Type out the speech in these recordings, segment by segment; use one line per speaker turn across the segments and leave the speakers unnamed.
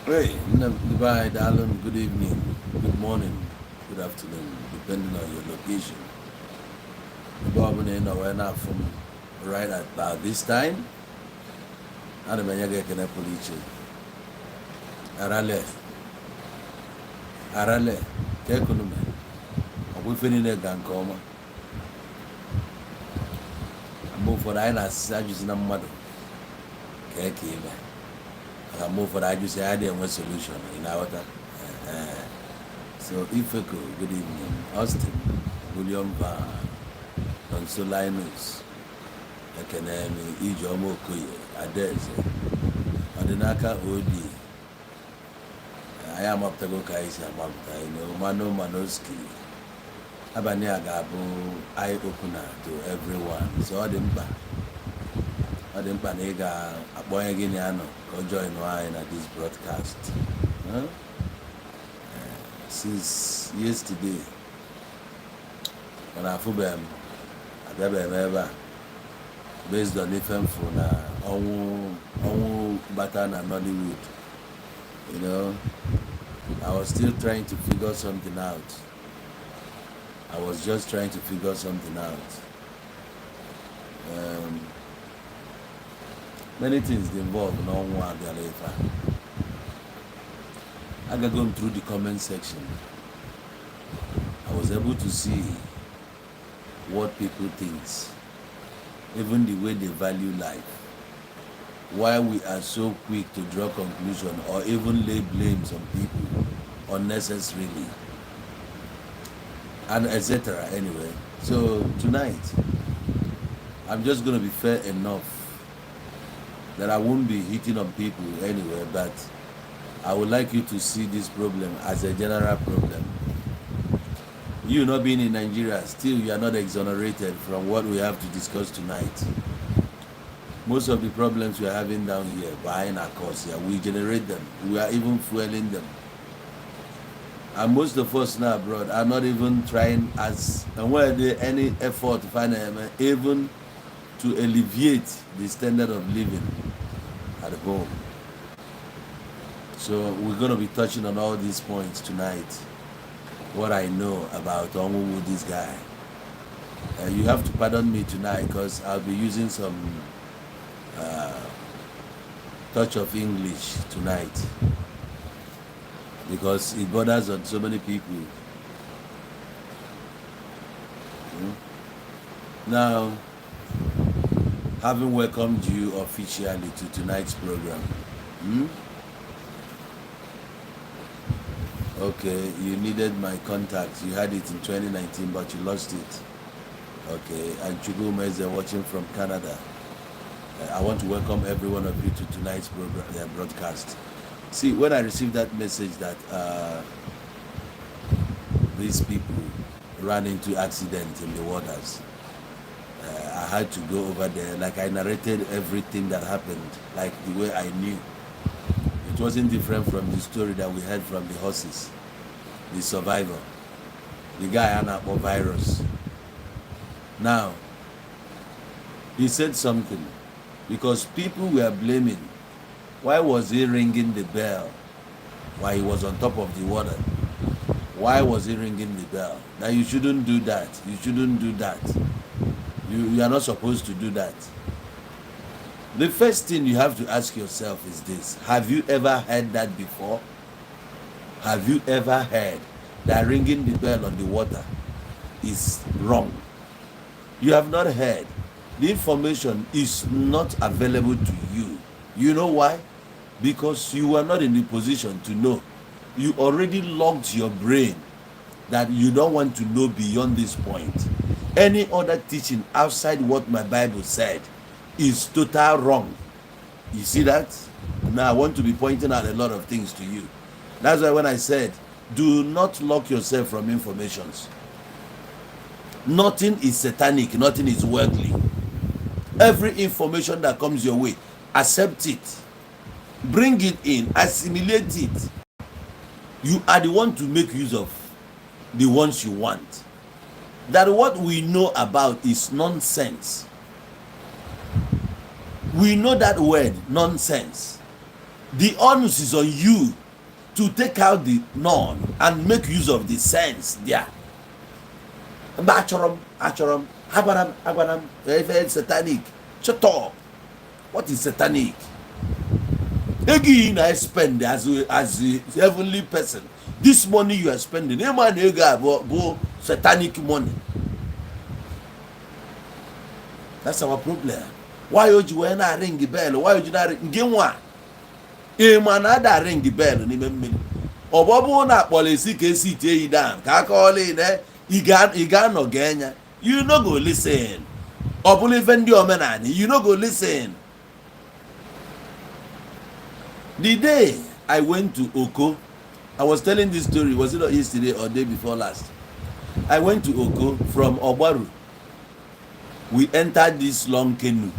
Hey, Dubai, darling, good evening, good morning, good afternoon, depending on your location. The Bob and went out from right at about this time. I don't know, can I police Arale, Arale, Kekunume, and we finish a gankoma. I move for the island, I just in a mother. Keke, I move for the I just had a solution in our time. So, Ifeko, good evening. Austin, William Consolinus, Ekanemi, Ijomo Kuye, Adeze, Adinaka Odi, I am up to go Kaisa Mamta, Mano Manoski, Abania Gabu, eye opener to everyone. So, Adimpa Nega, a boy Guineano, go join wine at this broadcast. Huh? Since yesterday, when I flew them, I never based on different phone, on Batan and Nollywood. You know, I was still trying to figure something out. I was just trying to figure something out. Many things involved in on one I got going through the comment section. I was able to see what people think, even the way they value life. Why we are so quick to draw conclusion or even lay blames on people unnecessarily, and etc. Anyway, so tonight I'm just gonna be fair enough that I won't be hitting on people anyway, but I would like you to see this problem as a general problem. You not being in Nigeria, still you are not exonerated from what we have to discuss tonight. Most of the problems we are having down here, behind our course here, we generate them. We are even fueling them. And most of us now abroad are not even trying as, and where there any effort to find even to alleviate the standard of living at home. So we're going to be touching on all these points tonight. What I know about Onwu, this guy. You have to pardon me tonight because I'll be using some touch of English tonight because it borders on so many people. Now, having welcomed you officially to tonight's program. Okay, you needed my contact. You had it in 2019, but you lost it. Okay, and Chugu Meze watching from Canada. I want to welcome every one of you to tonight's program, broadcast. See, when I received that message that these people ran into accident in the waters, I had to go over there. Like I narrated everything that happened, like the way I knew. It wasn't different from the story that we heard from the horses, the survivor, the guy had a virus. Now, he said something because people were blaming. Why was he ringing the bell while he was on top of the water? Why was he ringing the bell? Now you shouldn't do that. You shouldn't do that. You are not supposed to do that. The first thing you have to ask yourself is this: have you ever heard that before? Have you ever heard that ringing the bell on the water is wrong? You have not heard. The information is not available to you. You know why? Because you are not in the position to know. You already locked your brain that you don't want to know beyond this point. Any other teaching outside what my Bible said is total wrong. You see that? Now I want to be pointing out a lot of things to you. That's why when I said, do not lock yourself from informations. Nothing is satanic, nothing is worldly. Every information that comes your way, accept it, bring it in, assimilate it. You are the one to make use of the ones you want. That what we know about is nonsense. We know that word, nonsense. The onus is on you to take out the none and make use of the sense there. Achorom, agwanam, if it's satanic. Shut up. What is satanic? Again, I spend as a heavenly person. This money you are spending, go satanic money. That's our problem. Why would you not ring the bell? Why would you not ring one? Manada ring the bell. Or Bobo na policy case it down. Call in there. Igan no Genya. You no go listen. Or believe in your man. You no go listen. The day I went to Oko, I was telling this story. Was it not yesterday or day before last? I went to Oko from Obaru. We entered this long canoe,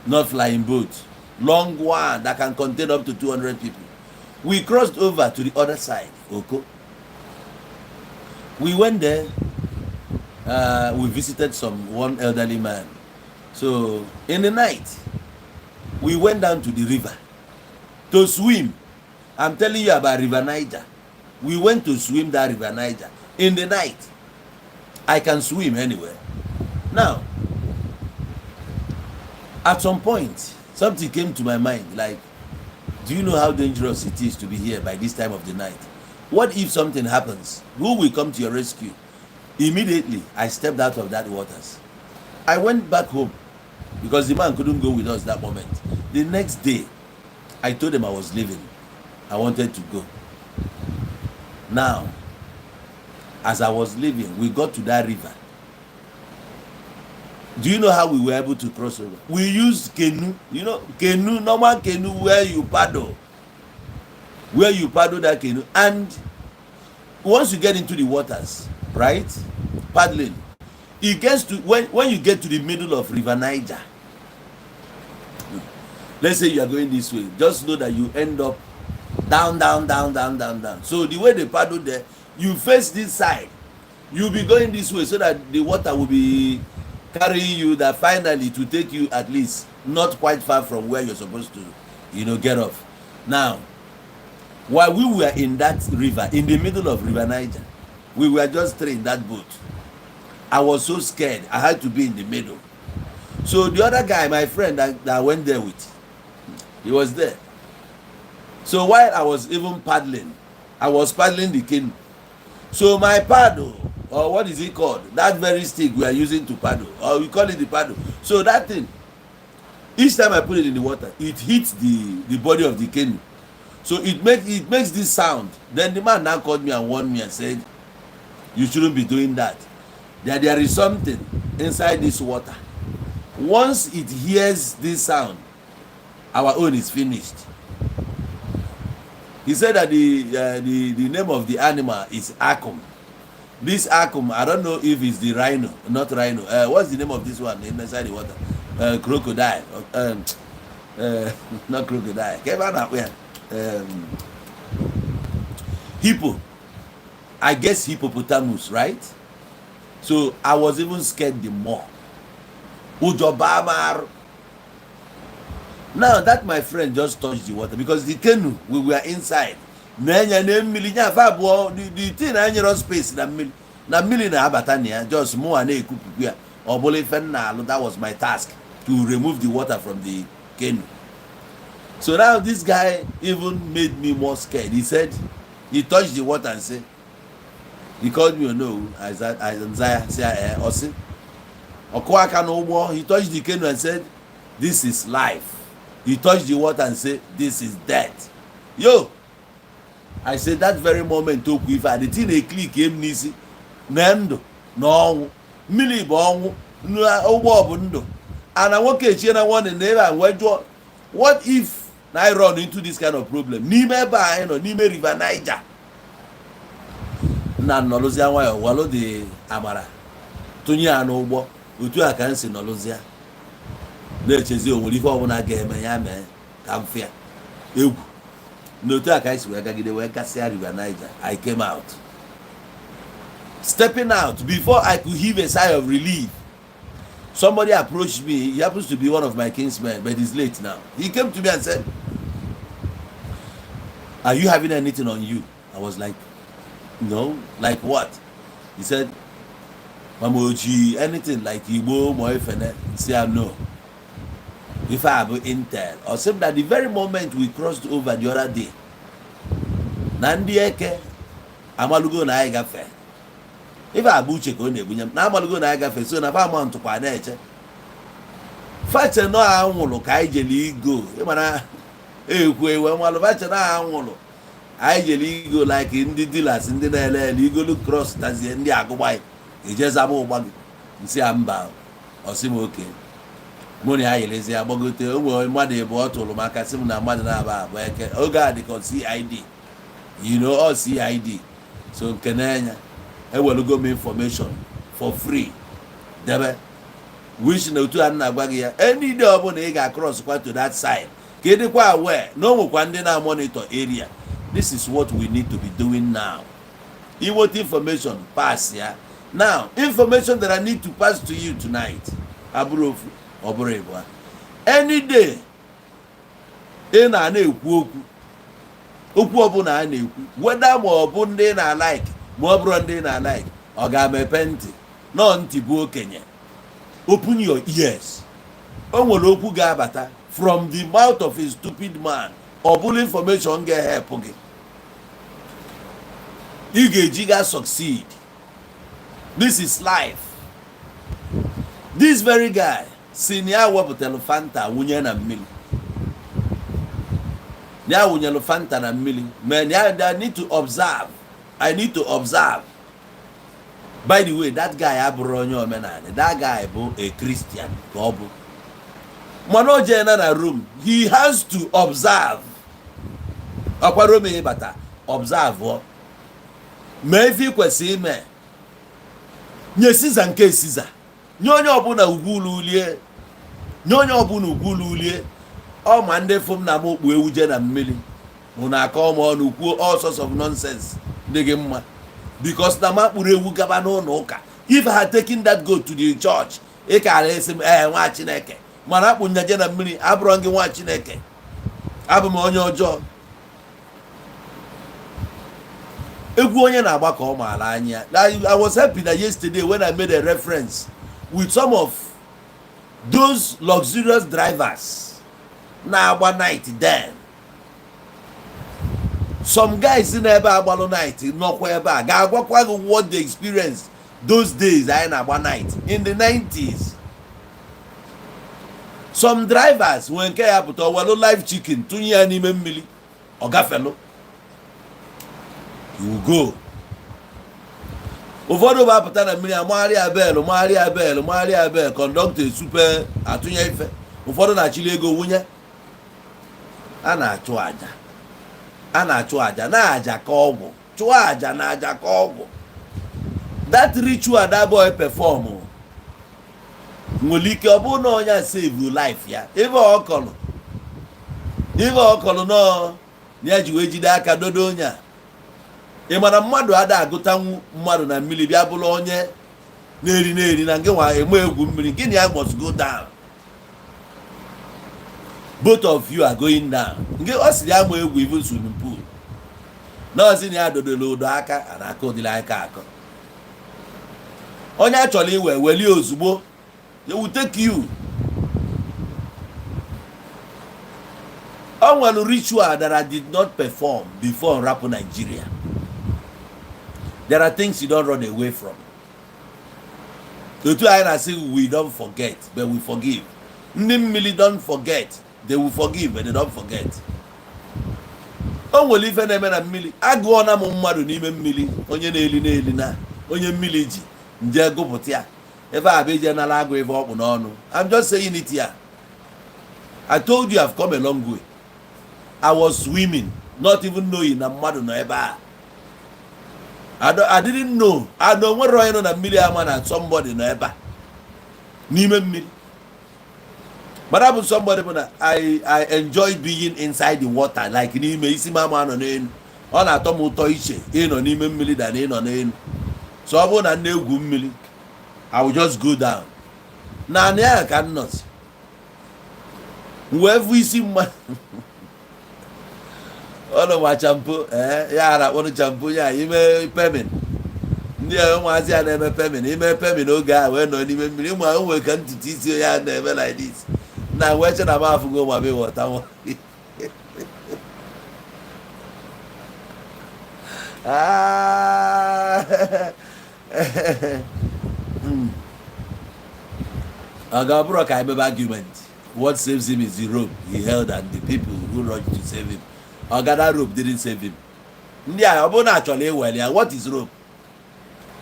not flying boat, long one that can contain up to 200 people. We crossed over to the other side, Oko. We went there. We visited one elderly man. So in the night, we went down to the river to swim. I'm telling you about River Niger. We went to swim that River Niger in the night. I can swim anywhere. Now, at some point, something came to my mind, like, do you know how dangerous it is to be here by this time of the night? What if something happens? Who will come to your rescue? Immediately, I stepped out of that waters. I went back home because the man couldn't go with us that moment. The next day, I told him I was leaving. I wanted to go. Now, as I was leaving, we got to that river. Do you know how we were able to cross over? We used canoe, canoe, normal canoe where you paddle that canoe. And once you get into the waters, right, paddling, it gets to, when you get to the middle of River Niger, let's say you are going this way, just know that you end up down. So the way they paddle there, you face this side, you'll be going this way so that the water will be carrying you, that finally to take you at least not quite far from where you're supposed to, get off. Now, while we were in that river, in the middle of River Niger, we were just three in that boat. I was so scared. I had to be in the middle. So the other guy, my friend that I went there with, he was there. So while I was even paddling, I was paddling the canoe. So my paddle, or what is it called? That very stick we are using to paddle, or we call it the paddle. So that thing, each time I put it in the water, it hits the body of the canoe. So it makes this sound. Then the man now called me and warned me and said, you shouldn't be doing that. There is something inside this water. Once it hears this sound, our own is finished. He said that the name of the animal is Akum. This Akum, I don't know if it's the rhino, not rhino. What's the name of this one inside the water? Crocodile. Not crocodile. Hippo. I guess hippopotamus, right? So I was even scared the more. Ujobamar. Now that my friend just touched the water, because the canoe, we were inside. The thing I space na million abatania just more and that was my task, to remove the water from the canoe. So now this guy even made me more scared. He said, he touched the water and said, he called me Isaiah, he touched the canoe and said, this is life. He touched the water and said, this is death. Yo, I said that very moment, the thing they click came nisi, nendo, no, mili bongo, no, and I walk a chain, I want a neighbor, and what if I run into this kind of problem? Nime ba, Nime River Niger. Na Nolozia walo de Amara. Tunya no bo, utu akansi Nolozia. Na-echezi onwere ife ọbụla ga-eme ya mee ka m fịa egwu n'otu aka isi wee gagide wee gasịa River Niger. I came out, stepping out. Before I could heave a sigh of relief, somebody approached me. He happens to be one of my kinsmen, but he's late now. He came to me and said, Are you having anything on you? I was like, no. Like what? He said, Mamoji, anything like Igbo, Moifene. Say, no. If I have intel. Or something that the very moment we crossed over the other day, Nandi Eke, Amalugo na Igafe. If I have Uche Kone, Namalugo na Igafe, so na Bamon to Paneche. Fache no anwụlụ ka anyị jeli igo ịmana ekwe we nwalụ fache na anwụlụ anyị jeli igo like ndị dealers ndị na-ele igolu cross tazie ndị agụgba ejezaba ụgba gị nsi ya mba ọsị m oke mụ na ya yelezi ya gbagote onwe mmadụ ebe ọ tụrụ maka sị m na mmadụ na-aba abụ eke oge a dịka CID all CID so nke n'anya ewelugo m information for free debe which na otu a na-agwa gị ya any day ọ bụla ị ga-across kwa to that side ka ị dịkwa aware na o nwekwa ndị na-monitor area. This is what we need to be doing now. What information pass ya now, information that I need to pass to you tonight abụrụ ofu ọ bụrụ ịbụa any day ị na-ekwu okwu ọbụla a na-ekwu whether ma ọ bụ ndị na-like ma ọ bụrụ ndị na-like ọ ga-emepe ntị nọ ntị bụ okenye. Open your ears. O nwere okwu ga-abata from the mouth of a stupid man. Ọ bụla information ga-help gị. Ị ga-eji ga succeed. This is life. This very guy si na ya wepụtara Fanta wụnye na mmiri. Ya wụnyelu Fanta na mmiri. Man, I need to observe. I need to observe. By the way, that guy abụrụ onye omenala. That guy bụ a Christian ka ọ bụ. Mana o jee na room, he has to observe. Ọkwa Rome ịbata, observe ọ. Mee ife ikwesị ime. Nye Siza nke Siza. Nye onye ọbụla ugwu ulie. Nye onye ọbụla ugwu ulie. Ọ ma ndị fụm na m okpu ewu je na mmiri. Mụ na-akọ m ọnụ kwuo all sorts of nonsense dị gị mma. Because na makpuru ewu gaba n'ụlọ ụka. If I had taken that goat to the church, ị ka esi m nwa Chineke. Mana akpụ nyaje na mmiri abụrụ gị nwa Chineke. Abụ m onye ọjọọ. Egwu onye na-agba ka ọ maara anya. I was happy that yesterday when I made a reference with some of those luxurious drivers na-agba night then. Some guys in ebe agbalụ night nọkwa ebe a ga-agwakwa gị what they experienced those days anyị na-agba night in the 90s. Some drivers nwere nke ya pụta ọwelu live chicken tụnye ya n'ime mmiri ọ gafelu. You go. Ụfọdụ bụ apụta na mmiri magharịa bel kọndọktọ esupe atụnye ife. Ụfọdụ na-achịli ego wunye. A na-achụ aja. Na aja ka ọgwụ. Chụọ aja na aja ka ọgwụ. That ritual that boy perform nwere ike ọ bụrụ na onye save life ya. Ebe ọ kọlụ nọ ya ji wee jide aka dodo onye a. Ị mara mmadụ ada agụtanwu mmadụ na mmiri bịa bụrụ onye na-eri na nke nwa eme egwu mmiri. Gịnị ya must go down. Both of you are going down. Nke ọ sịrị ama egwu even swimming pool. Nọọsị na ya dodolo ụdọ aka a na-aka ụdịrị aka akọ. Onye a chọrọ iwe weli ozugbo. They will take you. O nwere ritual that I did not perform before rap Nigeria. There are things you don't run away from. The two I say we don't forget, but we forgive. Ndị mmiri don't forget. They will forgive, but they don't forget. O nwere ife na-eme na mmiri. Agụọ na m mmadụ n'ime mmiri. Onye na-eli na onye mmiri ji nje gụpụta ya. Ebe a bụ ije nala agụ ebe ọkpụ n'ọnụ. I'm just saying it here. I told you I've come a long way. I was swimming, not even knowing na mmadụ nọ ebe a. I didn't know. I know nwere onye nọ na mmiri ama na somebody nọ ebe a. N'ime mmiri. But I was somebody but I enjoyed being inside the water like n'ime isi mama nọ n'elu. Ọ na-atọ m ụtọ iche ịnọ n'ime mmiri than ịnọ n'elu. So ọ bụrụ na na-egwu mmiri, I will just go down. Na ya ka nọs. Wherever isi mma. Ono wa champo ya ara ono champo ya ime pemin. Ndị a ụmụazị a na-eme pemin ime pemin oge a wee nọ n'ime mmiri ụmụ ahụ nwere ka ntutu isi ya na-eme like this na wee che na m afụgo ma be ghọta nwa ọ ga-abụrụ ka emebe argument. What saves him is the rope he held and the people who rushed to save him. That rope didn't save him. Ndị a ọ bụrụ na achọrọ iwere ya, what is rope?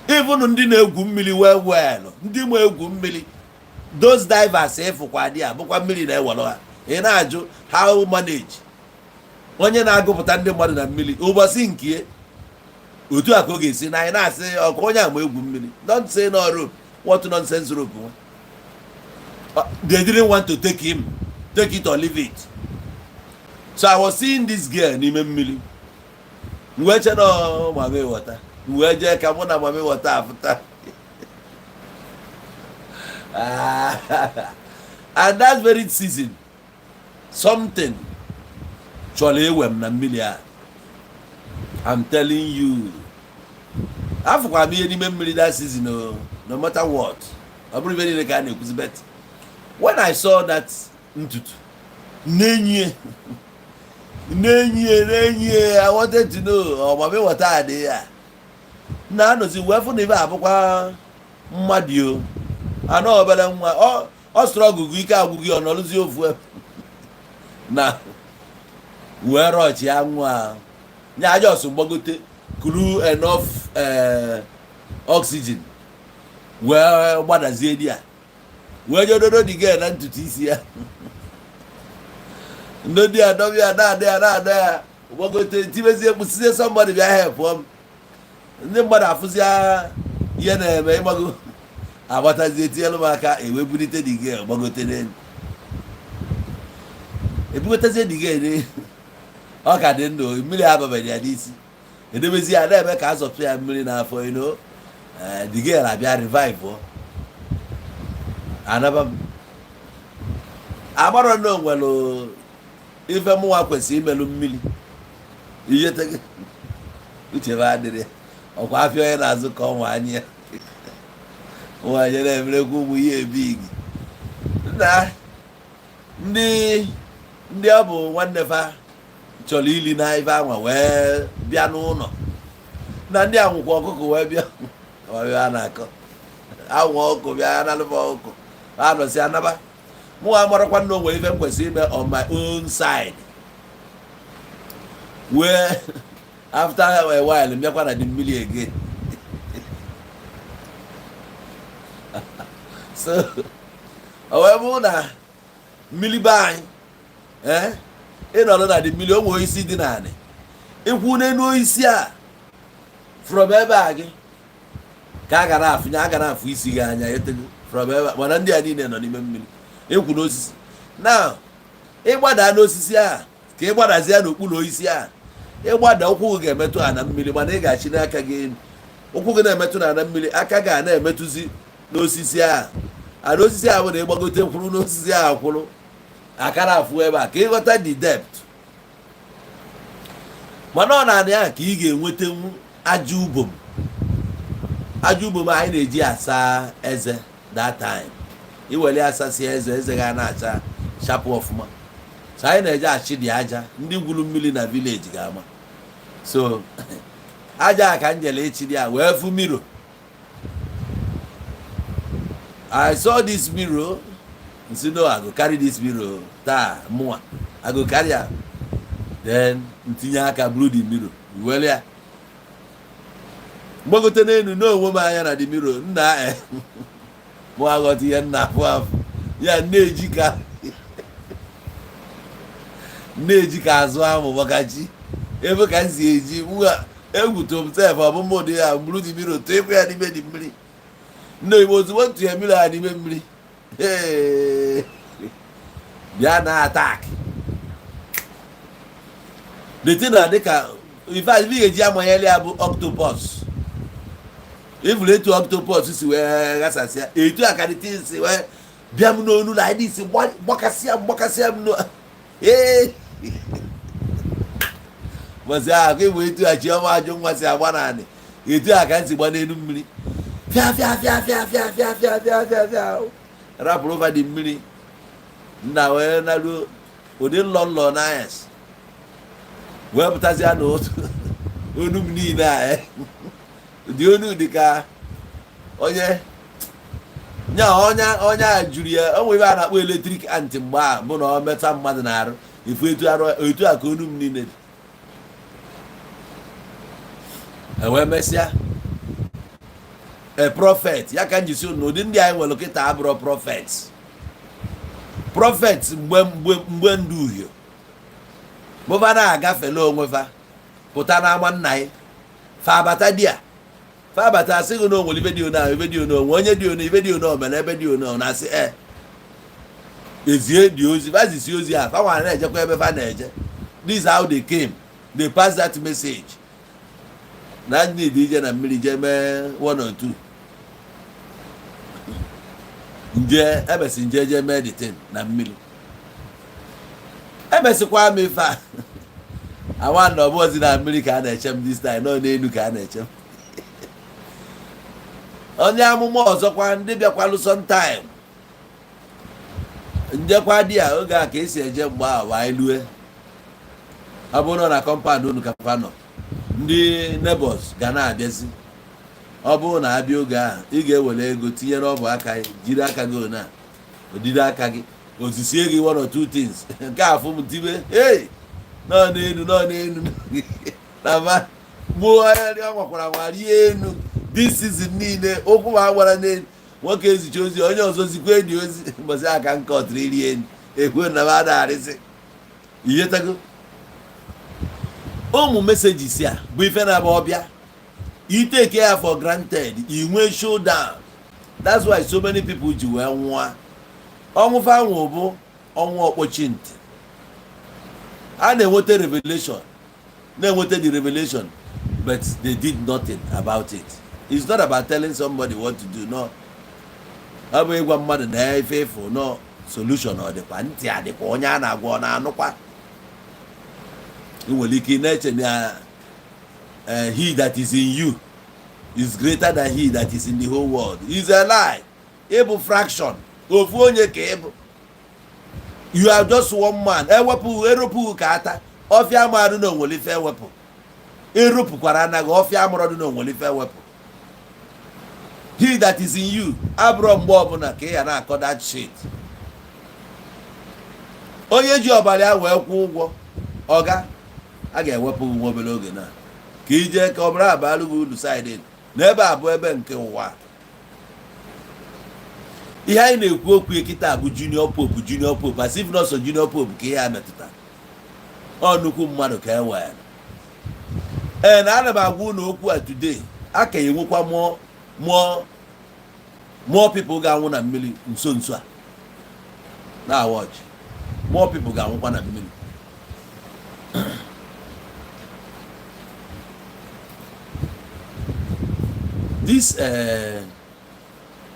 Even ndị na-egwu mmiri well ndị ma egwu mmiri, those divers efukwa dị a bụkwa mmiri na-ewere ha. Ị na-ajụ how manage onye na-agụpụta ndị mmadụ na mmiri ụbọchị nke otu a ka ọ ga-esi na anyị na-asị ọkụ onye ama egwu mmiri. Don't say no rope. What nonsense rope? They didn't want to take it or leave it. So I was seeing this girl n'ime mmiri. Mgbe che no mame water. Mgbe je ka mụ na mame water afụta. And that very season, something chọrọ ewem na mmiri a. I'm telling you. Afụkwa m ihe n'ime mmiri that season, no matter what. Ọ bụrụ ibe niile ka a na-ekwuzi bet. When I saw that ntutu, nenye, I wanted to know, mame water adị ya. Na anọzi wee fụ na ibe abụkwa mmadụ anọ obere nwa ọ sọrọ ọgụgụ ike agwụgị ọ nọrụzi ofu na wee rọchi ya nwa nya aja ọsụ gbagote kuru enough oxygen wee gbadazie di ya wee jododo dị gị na ntutu isi ya ndị dị ya dọbịa ya na-ada ya gbagote tibezie kpụsizie somebody bịa help m. Ndị mmadụ afụzi ihe na-eme ịgbago agbatazie tinyelu m aka ewebulite dị gị gbagote n'elu ebugotezie dị gị ọ ka dị ndụ mmiri ababeghị ya n'isi edebezi ya na-eme ka azọpụ ya mmiri n'afọ dị gị abịa revive anaba m agbara na onwere ife mụnwa kwesịrị imelụ mmiri iyete uchebe adịrị ọkwa afịa onye na-azụ ka ọnwa anya nwanyị na-emerekwa ụmụ ihe ebigi na ndị ọ bụ nwanne fa chọrọ ili na ife anwa wee bịa n'ụlọ na ndị anwụkwa ọkụkọ wee bịa a na-akọ anwụ ọkụ bịa nalụba ọkụ anọsi anaba mụ amarakwa na onwere ife m kwesịrị ime on my own side wee after a while mbịakwa na dị mmiri again. So o wee bụ na mmiri be anyị ịnọrọ na dị mmiri onwe isi dị naanị ikwu n'elu isi a from ebe a gị ka a gara afụ isi gị anya etego from ebe mana ndị a niile nọ n'ime mmiri ekwu n'osisi na ịgbada n'osisi a ka ịgbadazi ya n'okpuru osisi a ịgbada ụkwụ gị ga-emetụ ha na mmiri mana ị ga-achị n'aka gị elu ụkwụ gị na-emetụ na mmiri aka ga na-emetụzi n'osisi a ana osisi a bụ na ịgbagote kwụrụ n'osisi a kwụrụ akara afụ ebe a ka ịghọta the depth mana ọ na-anị ya ka ị ga-enwetenwu aja ubom anyị na-eji asa eze that time iwere asasi eze ga na-acha shapụ ọfụma so anyị na-eji achị dị aja ndị gwuru mmiri na village ga-ama so aja ka njele echiri ya wee fụ mirror. I saw this mirror nsi no I go carry this mirror taa mụa I go carry ya then ntinye aka buru the mirror were ya mgbagote n'elu n'onwe m anya na the mirror nna mụ aghọta ihe nna afụ ya na-eji ka azụ amụ maka chi ebe ka m si eji egwuto m sef ọbụmụdị ya buru the mirror tụekwe ya n'ime dị mmiri nne igbo ozugbo ntụ ya mmiri a n'ime mmiri bịa na attack detina dịka ife a ga-eji amanyeli ya bụ octopus ifuru etu octopus si wee ghasasịa etu akadịtin si wee bịa m n'onu na ịdị isi gbakasịa m mbọsị ahụ ka ịbụ etu a Chioma ajụ nwa si agba naanị etu a ka ntị gba n'elu mmiri fịa fịa fịa fịa fịa fịa fịa fịa fịa fịa rapụrụ ụva dị mmiri nna wee naruo ụdị nlọ n'anyasị wee pụtazịa n'otu onu m niile a ụdị onu dị ka onye a jụrụ ya onwe ebe a na-akpọ eletrik antị mgbe a bụ na ọ metụta mmadụ na-arụ efu etu a ka onu m niile dị wee mesịa prọfet ya ka m jisi na ụdị ndị anyị nwere kịta abụrụ prọfet mgbe ndụ uhie bụba na-agafela onwefa pụta n'ama nna ya fa abata di ya fa abata asị gị na o nwere ibe dị onwe onye dị one ibe dị one omena ebe dị one na-asị ezie dị ozi bazisi ozi ha fa nwara na-ejekwa ebe fa na-eje. This is how they came. They passed that message na ndị dị ije na mmiri je mee 1 or 2 nje ebesi nje je mee the thing na mmiri ebesikwa m ife a awa na ọbụzi na mmiri ka a na-eche m this time nọ n'elu ka a na-eche m onye amụma ọzọkwa ndị bịakwalụ sometime njekwa di ya oge a ka esi eje mgbe ahụ anyị lue ọ bụrụ na compound unu ka fa nọ ndị neighbors ga na-abịazi ọ bụrụ na abịa oge ahụ ị ga-ewere ego tinye n'ọbụ aka gị jiri aka gị ona odide aka gị ozisie gị 1 or 2 things nke afụ m tibe nọ n'elu na ma gbuo anya ọ nwakwara nwa rie enu this season niile okwu ma gwara n'elu nwoke ezicha ozi onye ọzọ zikwa enyi ozi mbọsị aka nke ọtụrụ iri enu ekwe na ma na-arịsị ihetago ụmụ messages a bụ ife na-abụ ọbịa you take care for granted you nwee showdown. That's why so many people ji wee nwụọ ọnwụ fanwụ bụ ọnwụ ọkpọchi ntị a na-enweta revelation na-enweta the revelation but they did nothing about it. It's not about telling somebody what to do. No, ọ bụ ịgwa mmadụ na ife efu no solution ọ dịkwa ntị adịkwa onye a na-agwa na anụkwa nwere ike na-eche na he that is in you is greater than he that is in the whole world. It's a lie. Ịbụ fraction ofu onye ka ịbụ. You are just one man. Eropụ ka ata ọfịa amarụ na onwere ife ewepụ eropụkwara anaghị ọfịa amụrụ dị na onwere ife ewepụ. He that is in you abụrụ mgbe ọbụla ka ị ya na-akọ that shit. Onye ji ọbara ya wee kwụ ụgwọ ọga a ga-ewepụ nwa obere oge na ka ije ka ọbara abalụ gị ulu side n'ebe a bụ ebe nke ụwa. Ihe anyị na-ekwu okwu ekita bụ junior pope as if not so junior pope ka ihe a metụta ọ nnukwu mmadụ ka e were na ana m agwa unu okwu a today a ka enwekwa more people ga-anwụ na mmiri nso a na watch more people ga-anwụkwa na mmiri. This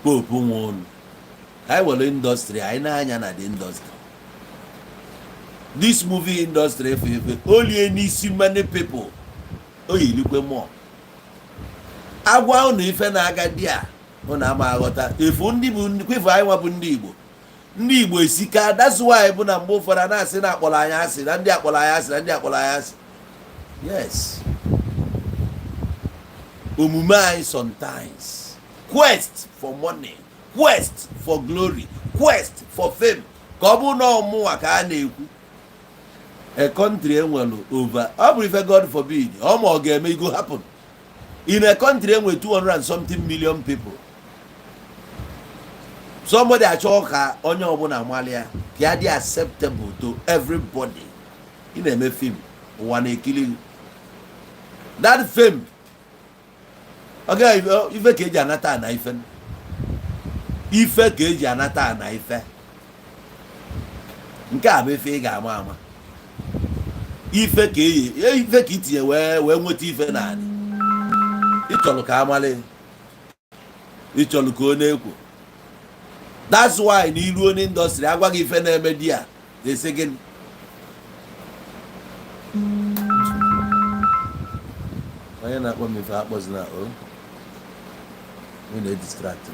pope nwụrụ anyị nwere industry anyị na-anya na the industry. This movie industry efe olie n'isi many people oyilikwe mmụọ agwa unu ife na-aga di a unu ama aghọta efu ndị bụ kwefu anyị nwa bụ ndị Igbo esika. That's why bụ na mgbe ụfọdụ na-asị na akpọrọ anyị asị na ndị akpọrọ anyị asị yes omume anyị sometimes quest for money, quest for glory, quest for fame ka ọ bụ na ọmụnwa ka a na-ekwu a country enwelu over ọ bụrụ ife God forbid ọ ma ọ ga-eme igo happen in a country enwe 200 and something million people. Somebody achọ ka onye ọbụla amali ya ka ya dị acceptable to everybody. Ị na-eme film ụwa na-ekili that fame ife ka eji anata na ife ka eji anata na ife nke a bụ ife ị ga-ama ama ife ka itinye wee nweta ife naanị ịchọrọ ka amali ịchọrọ ka ọ na-ekwu. That's why n'iru onye industry agwa gị ife na-eme di a esi gị onye na-akpọ m ife akpọzi na o na-edistract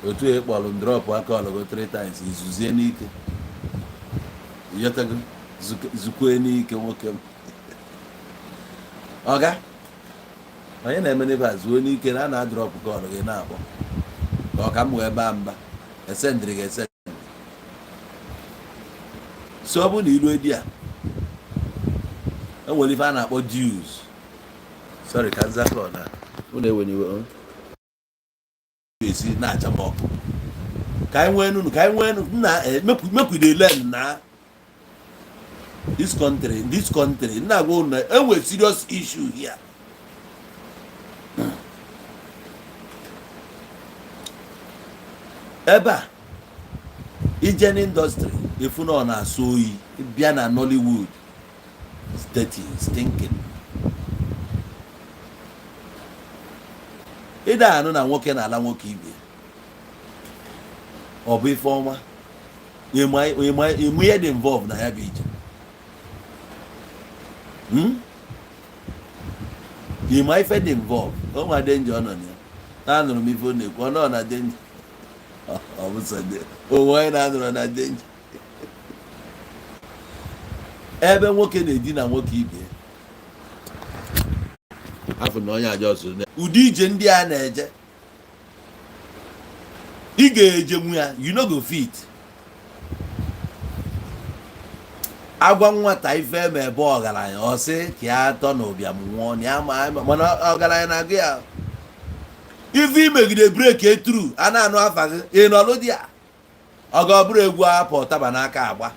otu e kpọrọ drọpụ aka ọlụgo 3 times izuzie n'ike yotago zukwe n'ike nwoke m ọga onye na-eme n'ebe a zuo n'ike na a na-adrọpụ ka ọrụ gị na-akpọ ka ọ ka m wee baa mba esendịrị gị esendị so ọ bụ na ilu edi a enwere ife a na-akpọ dues sorry ka nzakọ na ụlọ ewe n'iwe esi na-acha m ọkụ ka anyị nwee nunu nna make we dey learn na this country nna agwa unu enwe serious issue here. Ebe a ije n'industry efu na ọ na-asọ oyi bịa na Nollywood dirty stinking ịda anụ na nwoke na ala nwoke ibe ọ bụ ife ọma ịmụ ihe dị involve na ya bụ ije ịma ife dị involve o nwa danger ọ nọ na ya anụrụ m ife ọ na-ekwu ọ nọ na danger ọ bụ sọde onwe onye na-anụrụ na danger ebe nwoke na-edina nwoke ibe afọ na onye aja ọsọ ụdị ije ndị a na-eje ị ga-ejenwu ya you no go fit agwa nwata ife eme ebe ọgaranya ọ sị ka ya atọ na ụbịam nwụọ na ya mana ọgaranya na-agụ ya ife imegide breki eturu a na-anụ afa gị ị nọlụ di ya ọ ga ọbụrụ egwu apụ ụtaba n'aka agba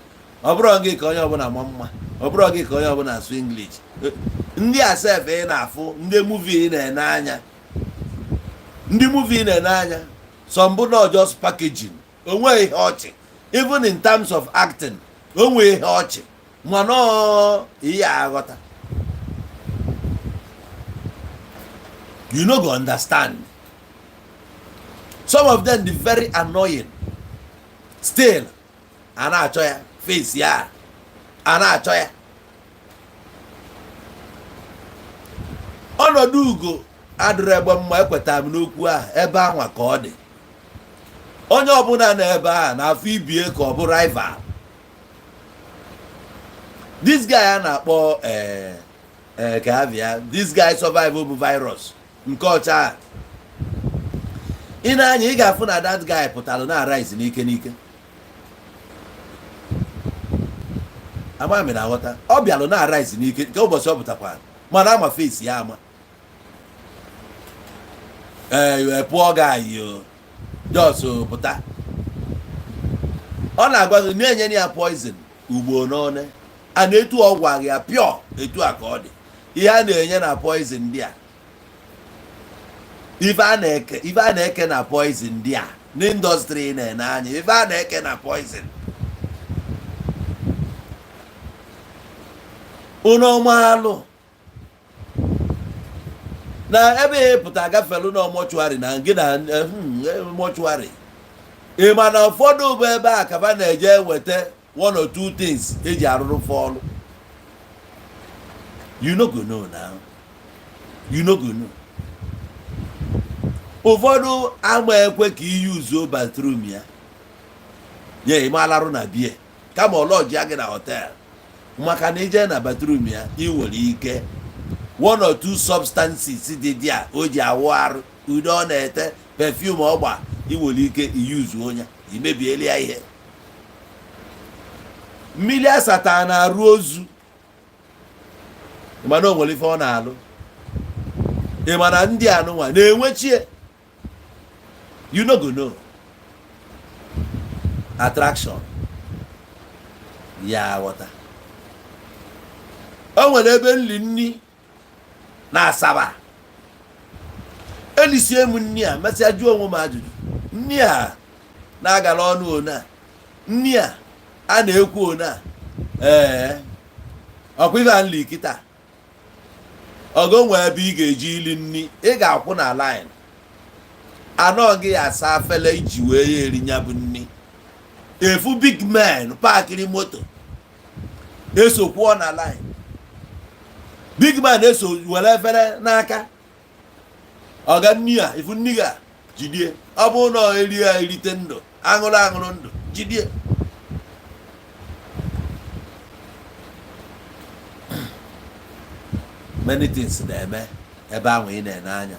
ọ bụrụ gị ka onye ọbụla ma mma ọ bụrụ gị ka onye ọbụla asụ English ndị asef ị na-afụ ndị muvi ị na-ene anya ndị muvi ị na-ene anya some not just packaging onwe ihe ọchị even in terms of acting onwe ihe ọchị mana ihe aghọta you no go understand some of them dey very annoying still a na-achọ ya face ya a na-achọ ya ọnọdụ ugo adịrị egbe mma ekwetara m n'okwu ahụ ebe anwa ka ọ dị onye ọbụla na ebe a na-afọ ibie ka ọ bụ rival this guy a na-akpọ ka avia this guy survive bụ virus nke ọcha ị na-anya ị ga-afụ na that guy pụtara na arise n'ike n'ike ama na aghọta ọ bịalụ na arise n'ike nke ụbọchị ọ pụtakwara mana ama face ya ama pụọ gị jos pụta ọ na-agwa gị na-enye ya poison ugbo n'one a na-etu ọgwụ agha ya pịọ etu a ka ọ dị ihe a na-enye na poison ndị a ife a na-eke na poison ndị a n'indọstrị na-ene anya ife a na-eke na poison ụnọmalụ na ebe ihe pụta agafelu na mọchụarị na ngị na mọchụarị ị ma na ụfọdụ bụ ebe a kaba na-eje weta 1 or 2 things eji arụrụ fọlụ you no go know now you no go know ụfọdụ ama ekwe ka iyi uzuo bathroom ya nye ịmalarụ na bie kama ọlọji gị na hotel maka na ije na bathroom ya ị nwere ike 1 or 2 substances dị dị a o ji awụ arụ ude ọ na-ete perfume ọgba ị nwere ike iyuzu onye imebiela ya ihe mmiri asata na-arụ ozu mana o nwere ife ọ na-alụ ị mana ndị anụnwa na-enwechie you no go know attraction ya ghọta o nwere ebe nri na Asaba elisie m nni a mesịa jụọ onwe m ajụjụ nni a na-agala ọnụ ona nni a na-ekwu ona ọkwa ife nli kịta ọgo nwe ebe ị ga-eji ili nni ị ga-akwụ na line anọ gị asa afele iji wee ya eri nya bụ nni efu big man paakiri moto eso kwuo na line big man eso were efere n'aka ọga nni a ifu nni ga jidie ọ bụ na eri ya erite ndụ aṅụrụ ndụ jidie many things na-eme ebe ahụ ị na-ene anya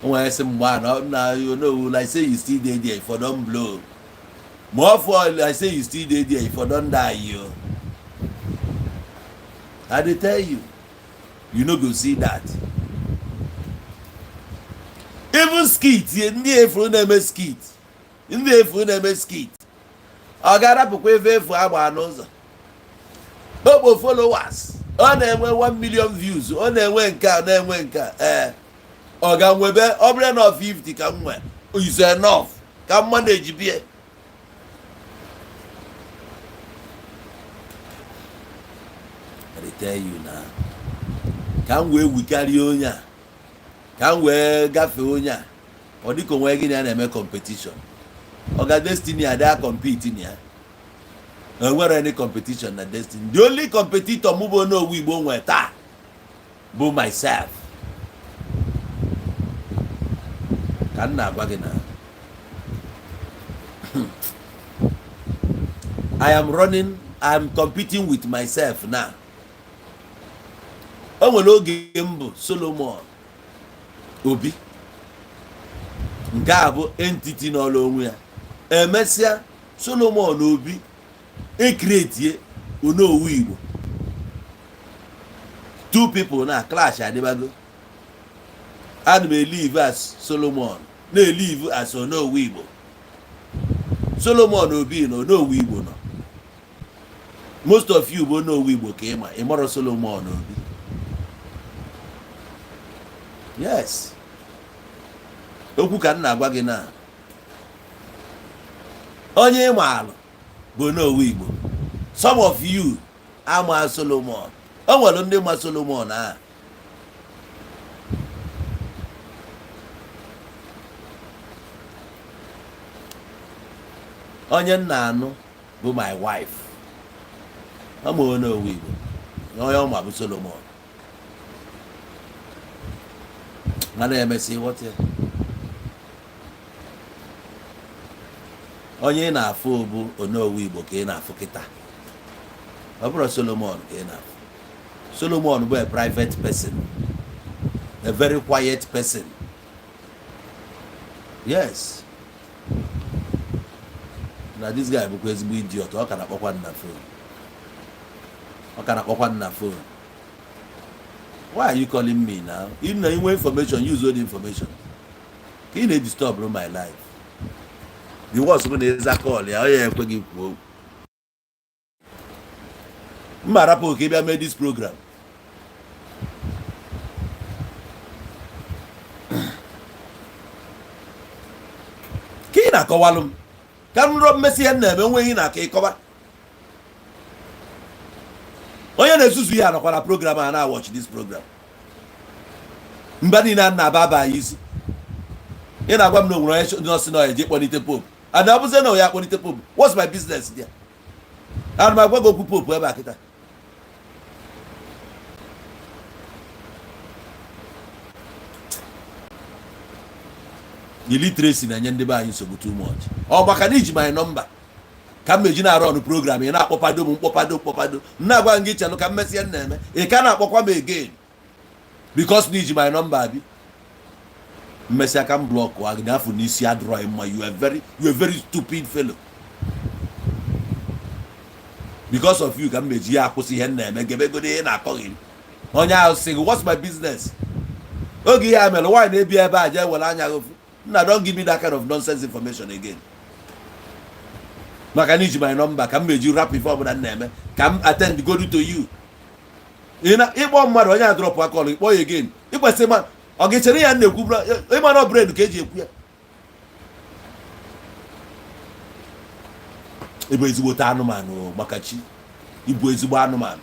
nwere sị mgbe na you know like say you still dey there for don blow more for like say you still dey there for don die yo I dey tell you you no go see that even skit ndị efu na-eme skit ọ ga-arapụkwa efu agba n'ụzọ okpo followers ọ na-enwe 1 million views ọ na-enwe nke a na-enwe nke a ọ ga-nwebe ọ bụrụ na 50 ka nwe is enough ka mma na-eji bie I tell you na ka m wee wikarịa onye a ka m wee gafee onye a ọ dịka onwe gị na-eme competition ọ ga destiny ada compete na ya enwere any competition na destiny the only competitor mụ bụ n'owu Igbo nwe taa bụ myself ka m na-agwa gị na I am competing with myself now. O nwere oge m bụ Solomon Obi nke a bụ entity n'ọlụ onwe ya emesịa Solomon Obi ekretie Onowu Igbo two people na clash adịbago and may live as Solomon na live as Onowu Igbo Solomon Obi na Onowu Igbo no most of you bụ Onowu Igbo ka ị mara Solomon Obi yes okwu ka m na-agwa gị na onye ịmaalụ bụ Onowu Igbo some of you ama Solomon o nwere ndị ma Solomon a onye nna anụ bụ my wife ama Onowu Igbo onye ọma bụ Solomon mana emesi ịghọta onye ị na-afụ bụ Onowu Igbo ka ị na-afụ kịta ọ bụrụ Solomon ka ị na-afụ Solomon bụ a private person a very quiet person yes na this guy bụkwa ezigbo idiot ọ ka na-akpọkwa nna phone why are you calling me now? You know information, use all the information. You need to disturb my life. The worst one is a call. Yeah, yeah, quick. Marapo, I made this program. Kina kowalum. Come rob Messi and never when I can cover. Onye na-esusu ya nọkwa na program a na-watch this program mbani na nna baba isi ị na-agwa m na onwere onye nọọsụ na eje kpọlite pope ada abụzie na ya kpọlite pope what's my business there ana m agwa gị okwu pope ebe a kịta illiteracy na-enye ndị be anyị nsogbu too much ọ maka na iji my number ka m eji na-arụ ọnụ program ị na-akpọpado m mkpọpado na-agwa gị chanụ ka m mesịa na-eme ị ka na-akpọkwa m again because na iji my number bi mmesịa ka m blọk wa gị n'afọ n'isi adịrọ mma you are very stupid fellow because of you ka m eji ya akwụsị ihe na-eme gebegode ihe na-akọghị onye ahụ sị gị what's my business oge ihe a mere nwaanyị na-ebi ebe a jee were anya gị nna don't give me that kind of nonsense information again maka na iji my number ka m meji rap ife ọbụla na-eme ka m attend go to you ịkpọ mmadụ onye a drop akọlụ ịkpọ ya again ịkwesị ma ọ ga-echere ya na-ekwu ịma na brain ka eji ekwu ya ịbụ ezigbote anụmanụ maka chi ịbụ ezigbo anụmanụ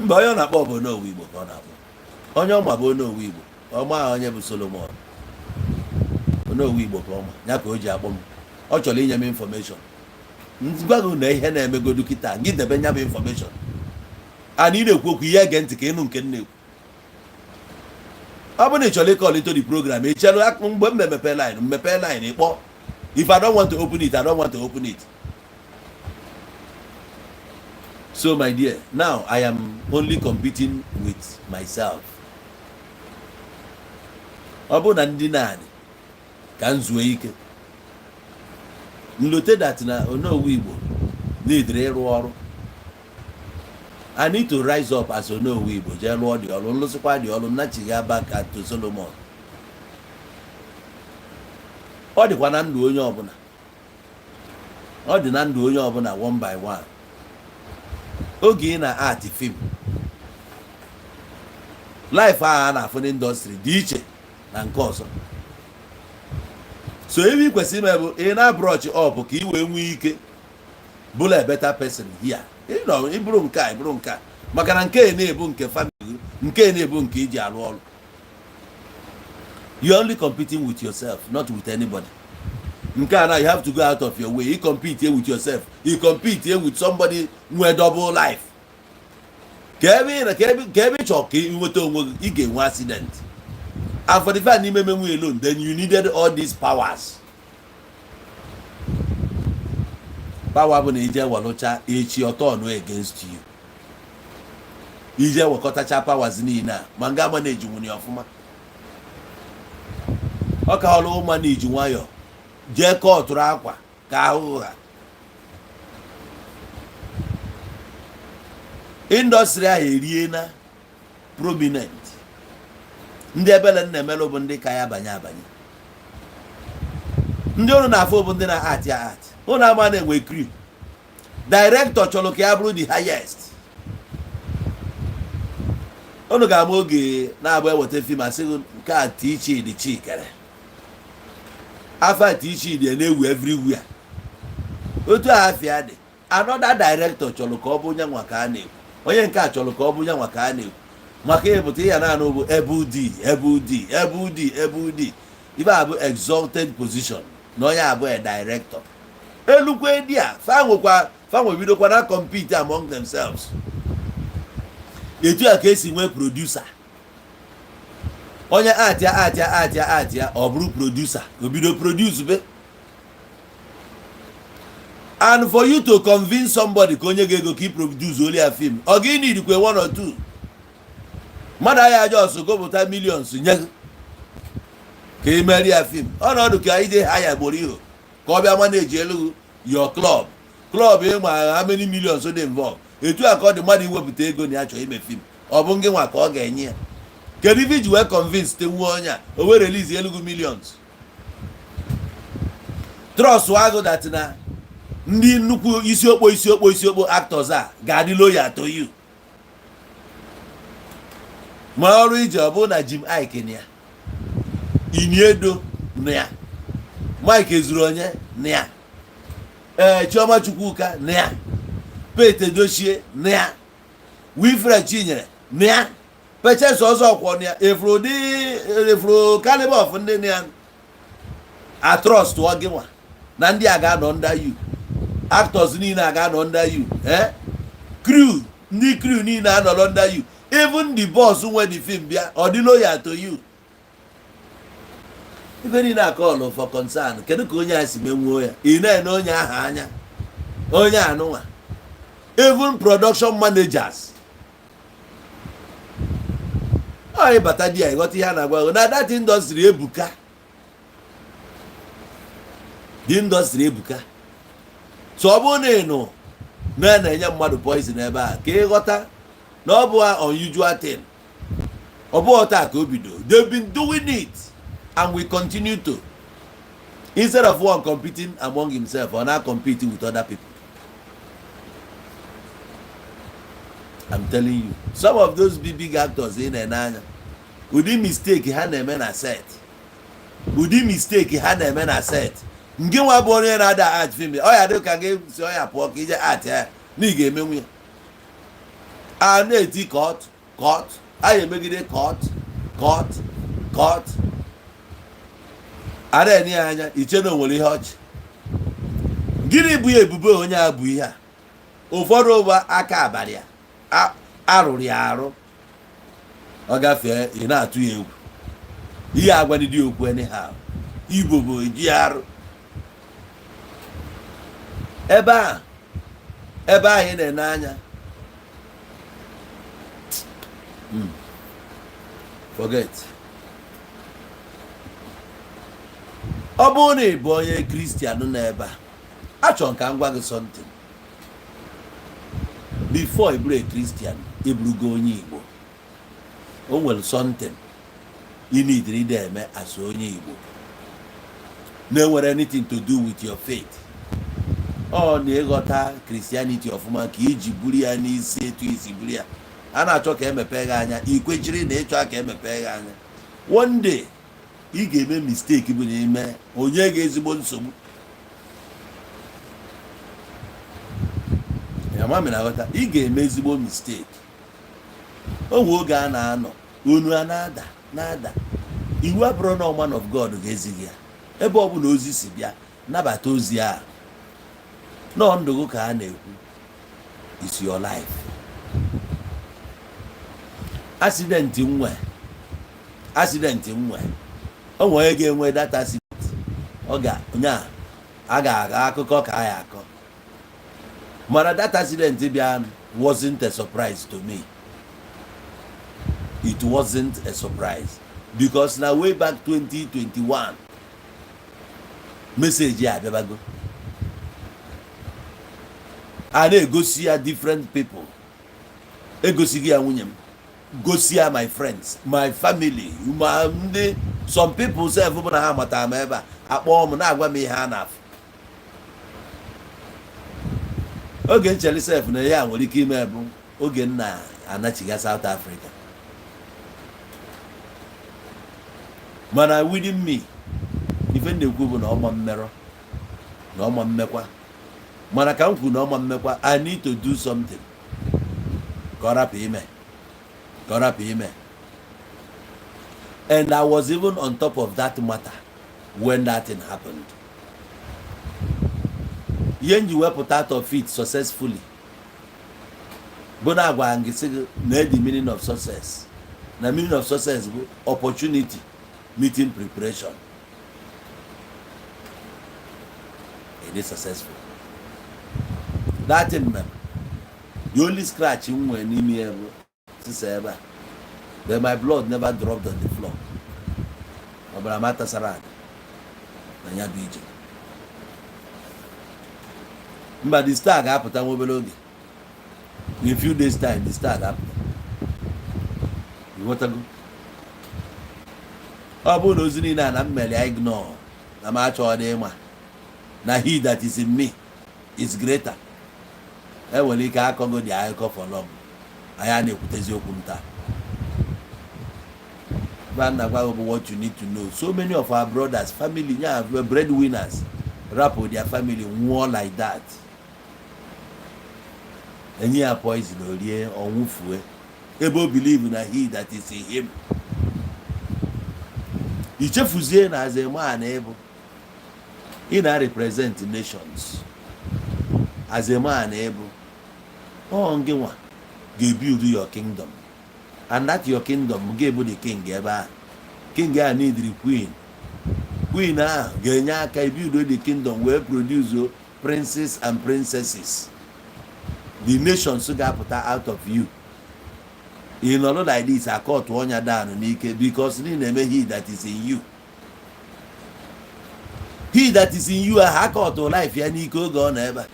mba onye na-akpọ bụ n'owu Igbo ka ọ na-akpọ onye ọma bụ n'owu Igbo ọma onye bụ Solomon n'owu Igbo ka ọma ya ka o ji akpọ m ọ chọrọ inye m information gwa gị na ihe na-emegodu kịta gị debe nya bụ information and ị na-ekwu okwu ihe ege ntị ka ịnụ nke na-ekwu ọ bụrụ na ị chọrọ ịkọl into the program echelụ mgbe m mepe line ịkpọ if I don't want to open it I don't want to open it. So my dear, now I am only competing with myself. Ọ bụ na ndị naanị ka m zuo ike nlote that na Onowu Igbo n'idere ịrụ ọrụ. I need to rise up as Onowu Igbo jee lụọ dị ọrụ nlụsịkwa dị ọrụ nnachiga back to Solomon. Ọ dịkwa na ndụ onye ọbụla ọ dị na ndụ onye ọbụla one by one. Oge ị na-art film life a na-afụ n'indọstrị dị iche na nke ọzọ. So ebe ị kwesịrị ime bụ ị na-abroach up ka ị wee nwee ike bụrụ a better person here. Ịbụrụ nke a ịbụrụ nke a maka na nke na-ebu nke family nke na-ebu nke iji arụ ọrụ. You are only competing with yourself, not with anybody. Nke a na you have to go out of your way. You compete here with yourself. You compete here with somebody nwere double life. Ka ebe chọọ ka ị nweta onwe gị ị ga-enwe accident. And for the fact n'ime menwe alone, then you needed all these powers. Power bụ na ije walụcha echi ọtọ ọnụ against you. Ije wekọtacha powers niile a ma nga manage nwunye ọfụma. Ọ ka ọrụ manage nwayọ jee kọtụrụ akwa ka ahụ ha. Industry ahụ erie na prominent. Ndị ebele na-emelụ bụ ndị ka ya abanye. Ndị ọrụ na-afụ bụ ndị na-art ya art. Ụnụ ama na-enwe crew. Director chọrọ ka ya bụrụ the highest. Ụnụ ga-ama oge na-abụ eweta film asị nke a Tichidi Chikere. After Tichidi na-ewu everywhere. Otu a afịa dị. Another director chọrọ ka ọ bụ onye nwa ka a na-ekwu. Onye nke a chọrọ ka ọ bụ onye nwa ka a na-ekwu. Maka ebute ya na-anụ bụ ebud. Ibe a bụ exalted position na onye abụ a director. Elukwe dị a fanwe bidokwa na compete among themselves. Etu a ka esi nwee producer. Onye art ya ọ bụrụ producer obido produce be. And for you to convince somebody ka onye ga-ego ka produce only a film ọ ga need kwe one or two. Mmadụ ya just gụpụta millions nye ka ị merie ya film. Ọnọdụ ka ije hire gboro iho ka ọ bịa manage elu your club ịma how many millions dị involved. Etu a ka ọ dị mmadụ iwepụta ego na ya chọọ ime film ọ bụ ngị nwa ka ọ ga-enye ya. Kedu ife iji wee convince te nwa onye a o wee release elugu millions. Trust wago that na ndị nnukwu isiokpo actors a ga-adị loyal to you. Ma ọrụ ije ọ bụ na Jim Ike na ya Iniedo na ya Mike Ezuru onye na ya Chioma Chukwuka na ya Pete Dochie na ya Wilfred Chinyere na ya Patience Ọzọkwọ na ya Efro caliber of ndị na ya a trust ọ gị nwa na ndị a ga-anọ under you. Actors niile a ga-anọ under you. Crew niile anọ under you. Even the boss who went the film bịa ọ dị loyal to you. Ife niile a call for concern. Kedu ka onye a si menwuo ya? Ị na-ene onye ahụ anya. Onye anụnwa. Even production managers. Ọ ịbata di ya ịghọta ihe a na-agwa na that industry ebuka. The industry ebuka. So ọ bụ na ịnụ na-enye mmadụ poison ebe a ka ịghọta na ọ bụ unusual thing. Ọ bụ ọta ka o bido. They've been doing it and we continue to. Instead of one competing among himself or not competing with other people. I'm telling you, some of those big actors in Enanya, ụdị mistake ha na-eme na set. Ụdị mistake ha na-eme na set. Nke nwa bụ onye na-ada art film. Ọ ya dị ka gị si ọ ya pụọ ka ije art ya na ị ga-emenwu ya. a na-eti court court, anyị emegide court court court, a na-enye ya anya iche na onwere ihe ọchị. Gịnị bụ ya ebubo onye a bụ ihe a? Ụfọdụ ụba aka abalị ya arụrụ ya arụ, ọ gafee ị na-atụ ya egwu, ihe agwanidi okwu anyhow. Igbo bụ eji arụ. ebe ahụ ị na-ene anya, forget. Ọ bụrụ na ị bụ onye Kristian n'ebe a, achọrọ ka m gwa gị something. Before ị bụrụ a Christian, ị bụrụgo onye Igbo. O nwere something ị nidiri ide eme as onye Igbo na-enwere anything to do with your faith. Ọ na-ịghọta Christianity ọfụma ka iji buru ya n'isi etu isi buru ya. A na-achọ ka emepee gị anya, ikwechiri na ịchọ ka emepee gị anya. One day ị ga-eme mistake bụ n'ime onye ga-ezigbo nsogbu. Ị ga-eme ezigbo mistake. O nwe oge a na-anọ onu a na-ada iwu abụrụ na man of God ga-ezighị ya. Ebe ọ bụ na ozi si bịa, nabata ozi a. Nọ ndụ gị ka a na-ekwu. It's your life. Accident nwe o nwere ga-enwe data accident, a ga-aga akụkọ ka a ya akọ. Mana that accident bịa wasn't a surprise to me. It wasn't a surprise because na way back 2021 message ya abịabago. A na-egosi ya different people. Egosighị ya nwunye m, gosi ya my friends, my family, ndị some people sef bụ na ha matara m ebe a akpọọ m na-agwa m ihe ha na-afụ. Oge ncheli sef na ya nwere ike ime bụ oge nna anachiga South Africa. Mana within me, ife na-ekwu bụ na ọma mmerọ na ọma mmekwa. Mana ka m kwuru na ọma mmekwa, I need to do something ka ọ rapụ ime. And I was even on top of that matter when that thing happened. Ihe nji wepụta out of it successfully bụ na agwa gị sị na the meaning of success. Na meaning of success bụ opportunity meeting preparation. It is successful. That thing, man, the only scratch in when in here ever, but my blood never dropped on the floor. But I'm at Sarad. But the star happened. In a few days' time, the star happened. You want to go? Abu Nozina and Amelia, I ignore. I'm actually now he that is in me is greater. I will make a Congo the eye for long. I am a Kuteziokunta. What you need to know. So many of our brothers, family, we're breadwinners, rap with their family, war like that. And here poison or woofwe. Able believe in a he that is in him. Ichefuzie as a man able. He now represent nations. As a man able. Oh, Ngewa, give build your kingdom. And that your kingdom gave the king ever. King need the queen. Queen Genya can build the kingdom where produce princes and princesses. The nation should get put out of you. In all like this, I caught one down because he that is in you. He that is in you, I caught to life, Yaniko gone ever.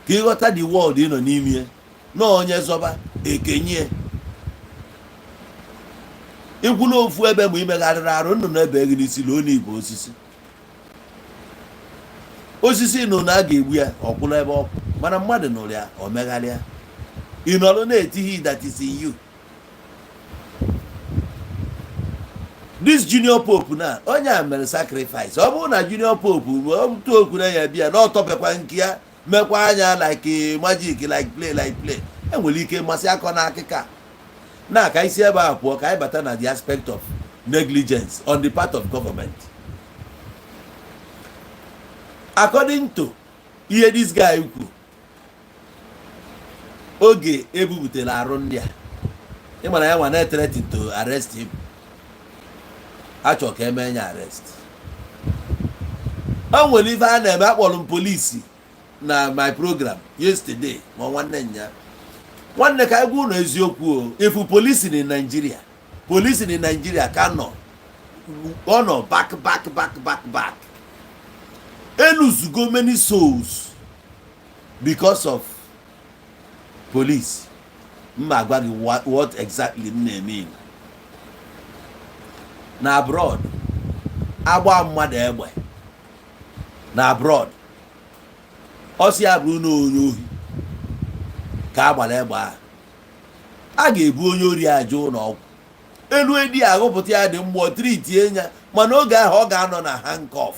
He got at the world in anemia. No, yes, over a Kenya. If we know whether we make a run on a bag in the Siloni Bossis. Osisi no nagi we are or Kulebo, Madam Madenolia or Megalia. In all he that is in you. This junior pope now, onya mere sacrifice. Obu na junior pope, we to kuna ya bia not top pankia, mekwa anya like magic, like play. enwere ike masị akọ na akịka na aka isi ebe a pụọ ka anyị bata na the aspect of negligence on the part of government. According to ihe this guy kwuru oge ebubutere arụ ndị a ịmana ya nwa na-threaten to arrest him, achọ ka eme ya arrest. O nwere ife a na-eme akpọrọ m polisi na my program yesterday ma nwanne ka egwu na eziokwu o, ifu police in Nigeria, ọ nọ back and lose go many souls because of police. What exactly mean? Na abroad agba mmadụ egbe na abroad osi abụrụ na onye ohi ka agbara egbe a ga-ebu onye ori ajụ n'ọgwụ elu edi agụpụta ya dị mgbọ tritie nya, mana oge ahụ ọ ga-anọ na handcuff.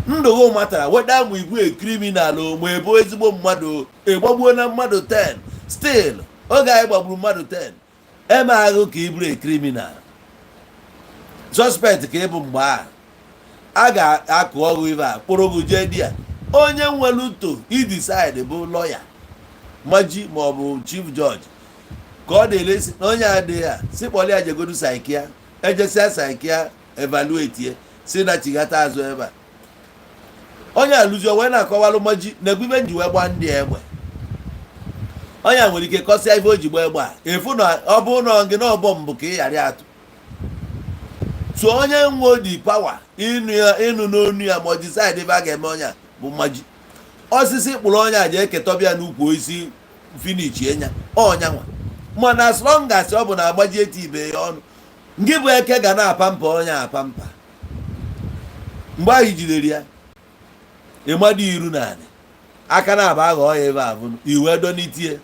Ndụgụ matara weda mụ igwe criminal ma ebo ezigbo mmadụ egbagbuo na mmadụ 10 still oge anyị gbagburu mmadụ 10 eme agụ ka iburu criminal suspect ka ịbụ mgbe a ga-akụ ọgwụ ibe a kpụrụ gị jee di ya onye nwere uto idecide bụ lọya maji ma ọ bụ chief judge ka ọ na-elesi na onye adịghị a si kpọrọ ya jegodu saikia ejesia saikia evaluate si na chighata azụ ebe a onye alụzi wee na-akọwalụ maji na egwume nji wee gbaa ndị egbe. onye nwere ike kọsịa ife o ji gbaa egbe a efu na ọ bụ na gị na ọbọ mbụ ka ị ghara atụ so onye nwe di pawa ịnụ n'onu ya ma ọ decide ebe a ga-eme onye a bụ maji. Osisi kpụrụ onye a ji eketọbịa n'ukwu osisi finish enya ọnya nwa mana as long as ọ bụ na agbaji eti ibe ya ọnụ ngị bụ eke ga na-apampa onye apampa. Mgbe ahụ jidere ya ịmadụ iru naanị aka na-aba aghọ ya ebe abụ iwe donitie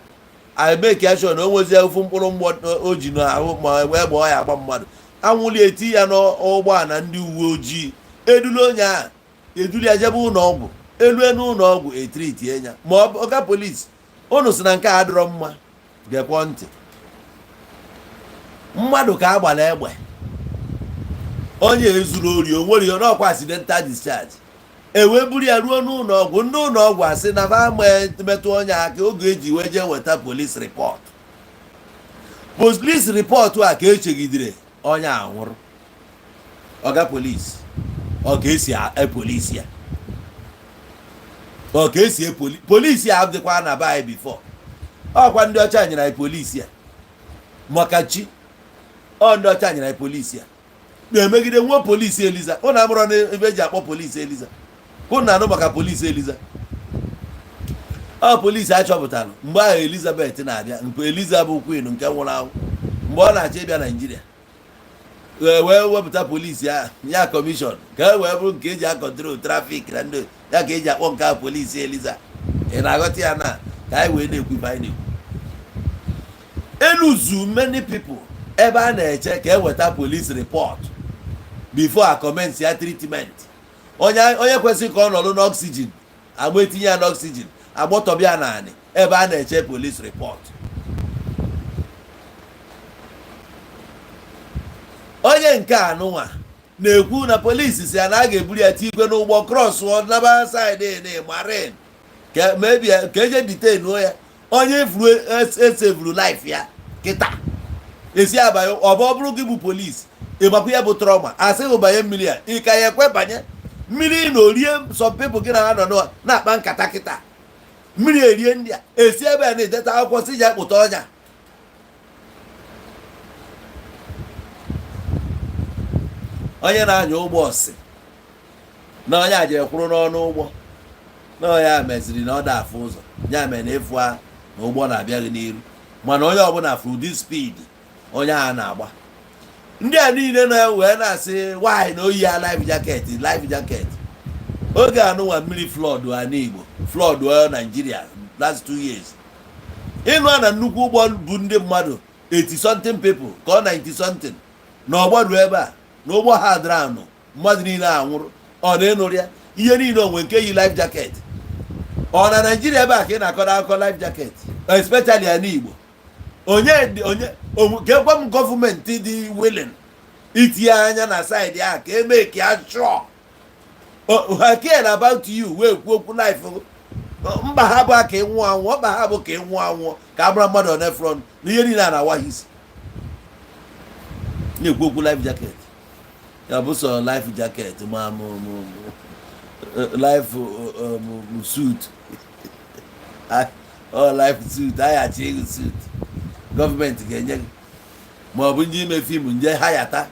aemekashon na onwezie ofu mkpụrụ mgbọ o ji n'ahụ ma wee gbaa ya agba mmadụ anwụli eti ya n'ụgbọala ndị uwe ojii edulu onye a eduli ya jebe ụlọ ọgwụ elu n'ụlọ ọgwụ etritie ya ma ọga polisi unu si na nke a dịrọ mma gekwo ntị. Mmadụ ka agbara egbe onye ezuru ori onwere ya n'ọkwa accidental discharge ewee buru ya ruo n'ụlọ ọgwụ. Ndị ụlọ ọgwụ asị na ba metụ onye aka oge eji wee jee weta police report. Police report a ka echegidere onye anwụrụ. Ọga polisi ọ ga-esi polisi ya ọ ga-esi polisi ya dịkwa na be before ọkwa ndị ọcha nyere anyị polisi ya maka chi ndị ọcha nyere anyị polisi ya na-emegide nwa polisi Eliza ụnụ amụrụ na ebe eji akpọ polisi Eliza ụnụ anụ maka polisi Eliza polisi achọpụtara mgbe ahụ Elizabeth na-abịa mgbe Eliza bụ queen nke nwụrụ anwụ mgbe ọ na-achọ ịbịa Naijiria wee wepụta polisi ya kọmishọn ka e wee bụrụ nke eji akọntrol trafik na ndị ya ka eji akpọ nke a polisi Eliza. Ị na-aghọta ya na ka anyị wee na-ekwu anyị eluzu many people ebe a na-eche ka eweta police report before a commence ya treatment. Onye kwesịrị ka ọ nọrọ n'oxygen agba etinye ya n'oxygen agbọtọbịa naanị ebe a na-eche police report. Onye nke anụnwa na-ekwu na polisi si ya na a ga-eburu ya tikwe n'ụgbọ cross naba side marine ka eje detain ya onye furu esevuru life ya kịta esi abanye ọ bụrụ gị bụ polisi ịgbakwa ya bụ trauma asịghị banye mmiri ya ị ka ya ekwe banye mmiri na orie some people gị na ha nọ na-akpa nkata kịta mmiri erie ndị a esi ebe a na-edeta akwụkwọ si ji akpụta ọnya. Onye na-anya ụgbọ si na onye a jere kwụrụ n'ọnụ ụgbọ na onye meziri na ọ da afụ ụzọ ya mere na efu a na ụgbọ na-abịaghị n'iru mana onye ọbụla furu dị speed onye a na-agba. Ndị a niile na-wee na-asị why na oyi ya life jacket oge anụnwa mmiri flood a n'Igbo flood Nigeria last 2 years ịnụ na nnukwu ụgbọ bụ ndị mmadụ 80 something people ka ọ 90 something na ọgbọdụ ebe a na ụgbọ ha dara anụ mmadụ niile anwụrụ ọ na-enụrụ ya ihe niile onwe nke yi life jacket ọ na Nigeria ebe a ka ị na-akọrọ akụkọ life jacket especially an Igbo. Onye gekwa m gọọmenti dị willing itinye anya na side ya ka make ya sure ha care about you wee kwuo okwu life mba ha bụ ka ịnwụ anwụ mba ha bụ ka ịnwụ anwụ ka abụrụ mmadụ on front n'ihe niile a na-awa isi na-ekwu okwu life jacket ya bụ sọ life jacket ma life suit life suit aghachi ego suit gọọmenti ga-enye gị ma ọ bụ ndị ime fim nje ha yata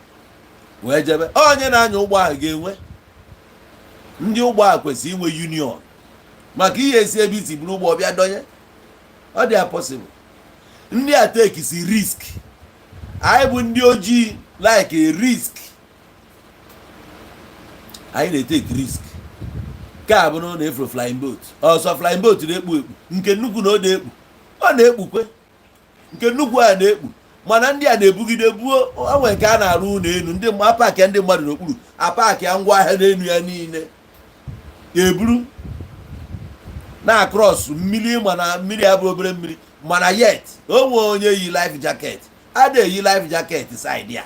wee jebe onye na-anya ụgbọ ahụ ga-enwe ndị ụgbọ ahụ kwesịrị inwe union maka ihe esi ebe isi bụrụ ụgbọ bịa donye ọ dị possible ndị a tekisi risk anyị bụ ndị ojii like a risk anyị na-eteki risk ka abụ na ọ na-efro flying boat ọsọ flying boat na-ekpu ekpu nke nnukwu na ọ na-ekpukwe nke nnukwu a na-ekpu mana ndị a na-ebugide buo onwe nke a na-arụ ụlọ elu ndị apakị ndị mmadụ n'okpuru apakị ngwa ahịa n'elu ya niile eburu na cross mmiri mana mmiri abụ obere mmiri mana yet onwe onye yi life jacket a na-eyi life jacket side ya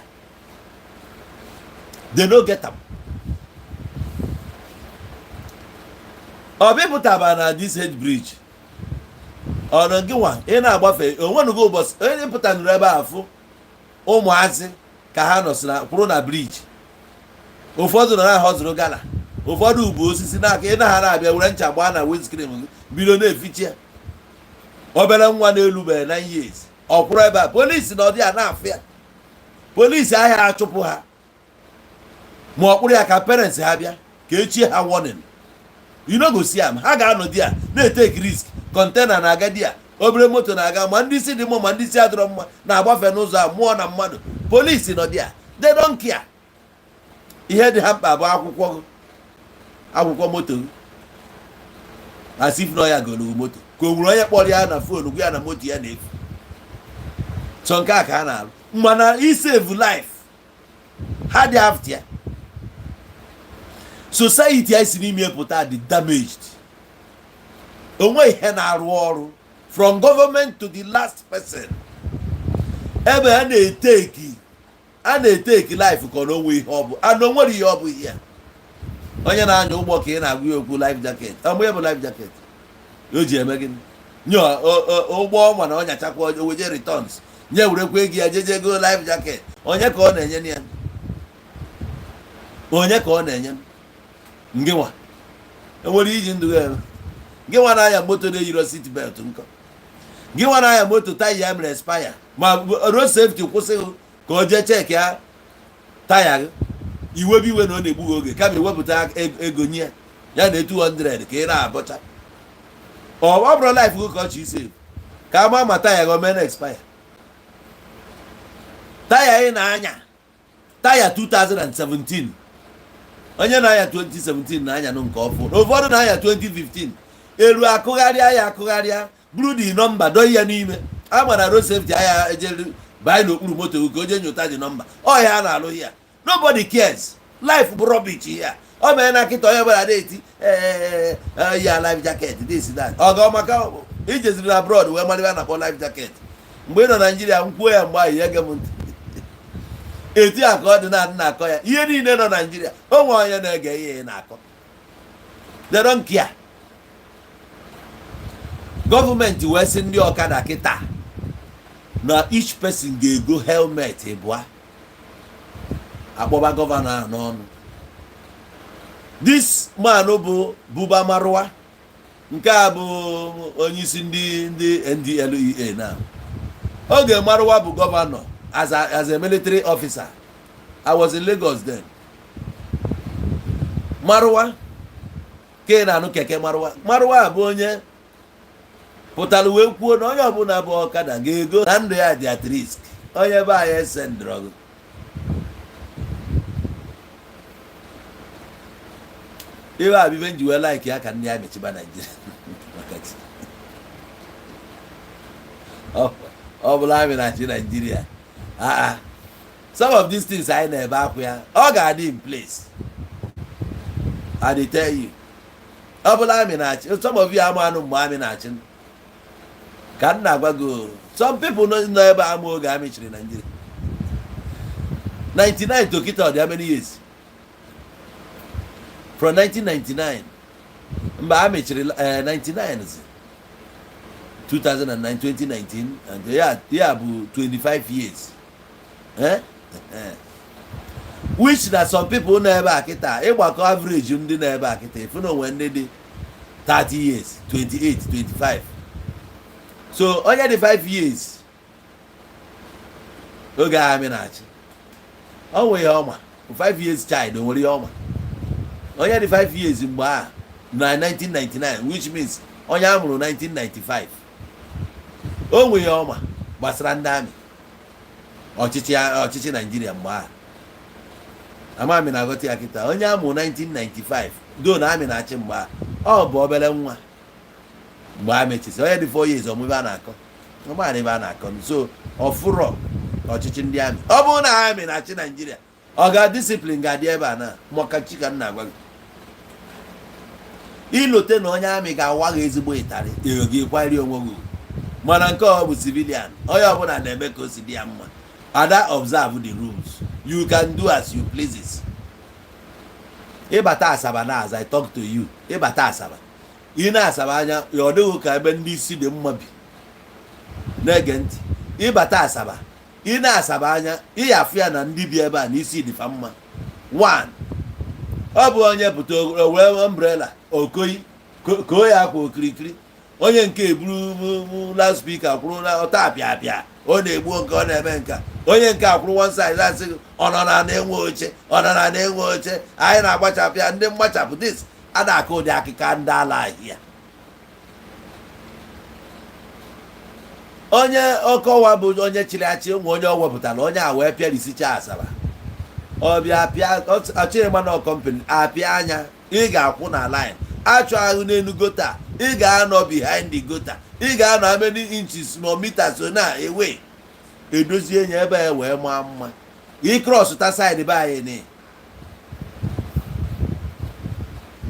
they no get am ọ bịpụtaba na this head bridge ọnụ gị nwa ị na-agbafe onwenugo ụbọchị onye pụta nụrụ ebe afụ ụmụazị ka ha nọsịra kwụrụ na briji ụfọdụ nọ na họzụrụ gala ụfọdụ bụ osisi n'aka ị na ha na-abịa were ncha gbaa na windscreen bido na-efichi ya obere nwa na-elubeghị 9 years ọ kwụrụ ebe a polisi na ọdị ya na-afụ ya polisi ahịa achụpụ ha ma ọ kpụrụ ya ka parents ha bịa ka echie ha warning you no go see am ha ga-anọdị ya na-eteki risk kọntena na-aga di ya obere moto na-aga ma ndị isi dị mma ma ndị isi adịrọ mma na-agbafe n'ụzọ a mmụọ na mmadụ polisi nọ dị ya they don't care ihe dị ha mkpa bụ akwụkwọ moto asif na ya golu moto ka o nwere onye kpọrọ ya na fonu gwa ya na moto ya na-efu so nke a ka a na-alụ mana isave life ha dị after ya society anyị si n'ime pụta dị damaged onwe ihe na-arụ ọrụ from government to the last person ebe a na-eteki life ka ọ na onwe ihe ọ bụ ana onwere ihe ọ bụ ihe onye na-anya ụgbọ ka ị na-agwa ya okwu life jacket ọmụ ya bụ life jacket o ji eme gịnị nye ụgbọ ọma na ọ nyachakwa oweje returns nye werekwa ego ya jeje go life jacket onye ka ọ na-enye ya onye ka ọ na-enye ngị nwa enwere iji ndụ ya gị nwa na-anya moto na-eyiro seat belt nkọ gị nwa na-anya moto taya ya mere expire ma road safety kwụsịghị ka o jee cheki ya taya gị iwe bụ iwe na ọ na-egbughị oge kama iwepụta ego nye ya na 200 ka ị na-abọcha ọ bụrụ life gị ka ọ chi save ka ama ma taya gị o mere expire taya ị na-anya taya 2017 onye na-anya 2017 na-anya nke ọfụ ụfọdụ na-anya 2015 elu akụgharịa buru dị nọmba dọọ ya n'ime a gbara road safety anya ejere banye n'okpuru moto ka o jee nyota dị nọmba ọ ya na-alụ ya nobody cares life bụ rubbish ya ọ mere na nkịta onye ọbụla na-eti ya life jacket this that ọ ga maka ijeziri na abroad wee mara na akpọ life jacket mgbe ị nọ Naijiria nkwuo ya mgbe ahụ ya ge m ntị etu a ka ọ dị na-akọ ya ihe niile nọ Naijiria o nwe onye na-ege ihe na-akọ they don't care gọọmenti wee sị ndị ọkada kịta na each person ga-ego helmet ịbụa akpọba gọvanọ ahụ n'ọnụ this man bụ Buba Marwa nke a bụ onyeisi ndị NDLEA na oge Marwa bụ gọvanọ as a military officer. I was in Lagos then. Marwa ke na anụ keke Marwa bụ onye pụtara wee kwuo na onye ọbụla bụ ọkada ga-ego na ndụ ya dị at risk onye be anyị esendrọgụ iwe abibe nji wee like ya ka ndị ya mechiba Naijiria ọ bụla amị na-achị Naijiria some of these things anyị na-ebe akwụ ya ọ ga-adị in place I dey tell you ọ bụla amị na-achị some of you ama anụ mgbe amị na-achị Can never go. Some people know never am Ogamichi in Nigeria. 99 to Kita, how many years? From 1999. Mbamichi 99 2009, 2019, and yeah, 25 years. Which that some people never Kita. It was average, you never Kita. If you know when they did 30 years, 28, 25. So only the 5 years. Okay, I mean, oh, we are 5 years child, don't worry, only the 5 years in 1999, which means only 1995. Oh, we are Basrandami or Chichi Nigeria. I'm in Agoti Akita, only 1995. Don't I mean Achimba? Oh, Bobelemwa. Mohammed, so every 4 years, or Mubanako. Nobody Banakon. So, or Furo, or Chichindian. Oh, I'm in Nigeria. Oh, got discipline, Gadiabana, Moka chicken nago. Iloten on Yamiga, one is a boy, you give quite your woman. Mananko with civilian. Oh, you want to never go see the Amma. Other observe the rules. You can do as you please. Ebata Sabana, as I talk to you. Ebata Saba. Ina Sabanya, your do can see the Mumbi. Negent. Ebata Saba. Ina Sabanya, Iafian and Dibiaba, and you see the famma. 1. Obu onye puto well umbrella. Okoi. Koya ko krikri. Onye nke blue last speaker kwuru na otapia pia. O na-egbu nke ọ na-eme nka. Onye nke akwụrụ one side that's ọnọna na-enwe oche, ọnọna na-enwe oche. Anyị na-agbachapụ ya ndị mgbachapụ this a na-akụ ụdị akịka ndị ala ahịa. Onye ọkọwa bụ onye chiri achị ụmụ onye ọ wepụtara onye a wee pịarisicha Asaba. Ọ bịa pịa ọchịrị mana company apịa anya ị ga-akwụ na line. Achọ ahụ n'elu gota ị ga-anọ behind the gota. Ị ga-anọ how many inches no meters so na away. Edozie nye ebe wee maa mma. Ị cross ta side be anyị ni.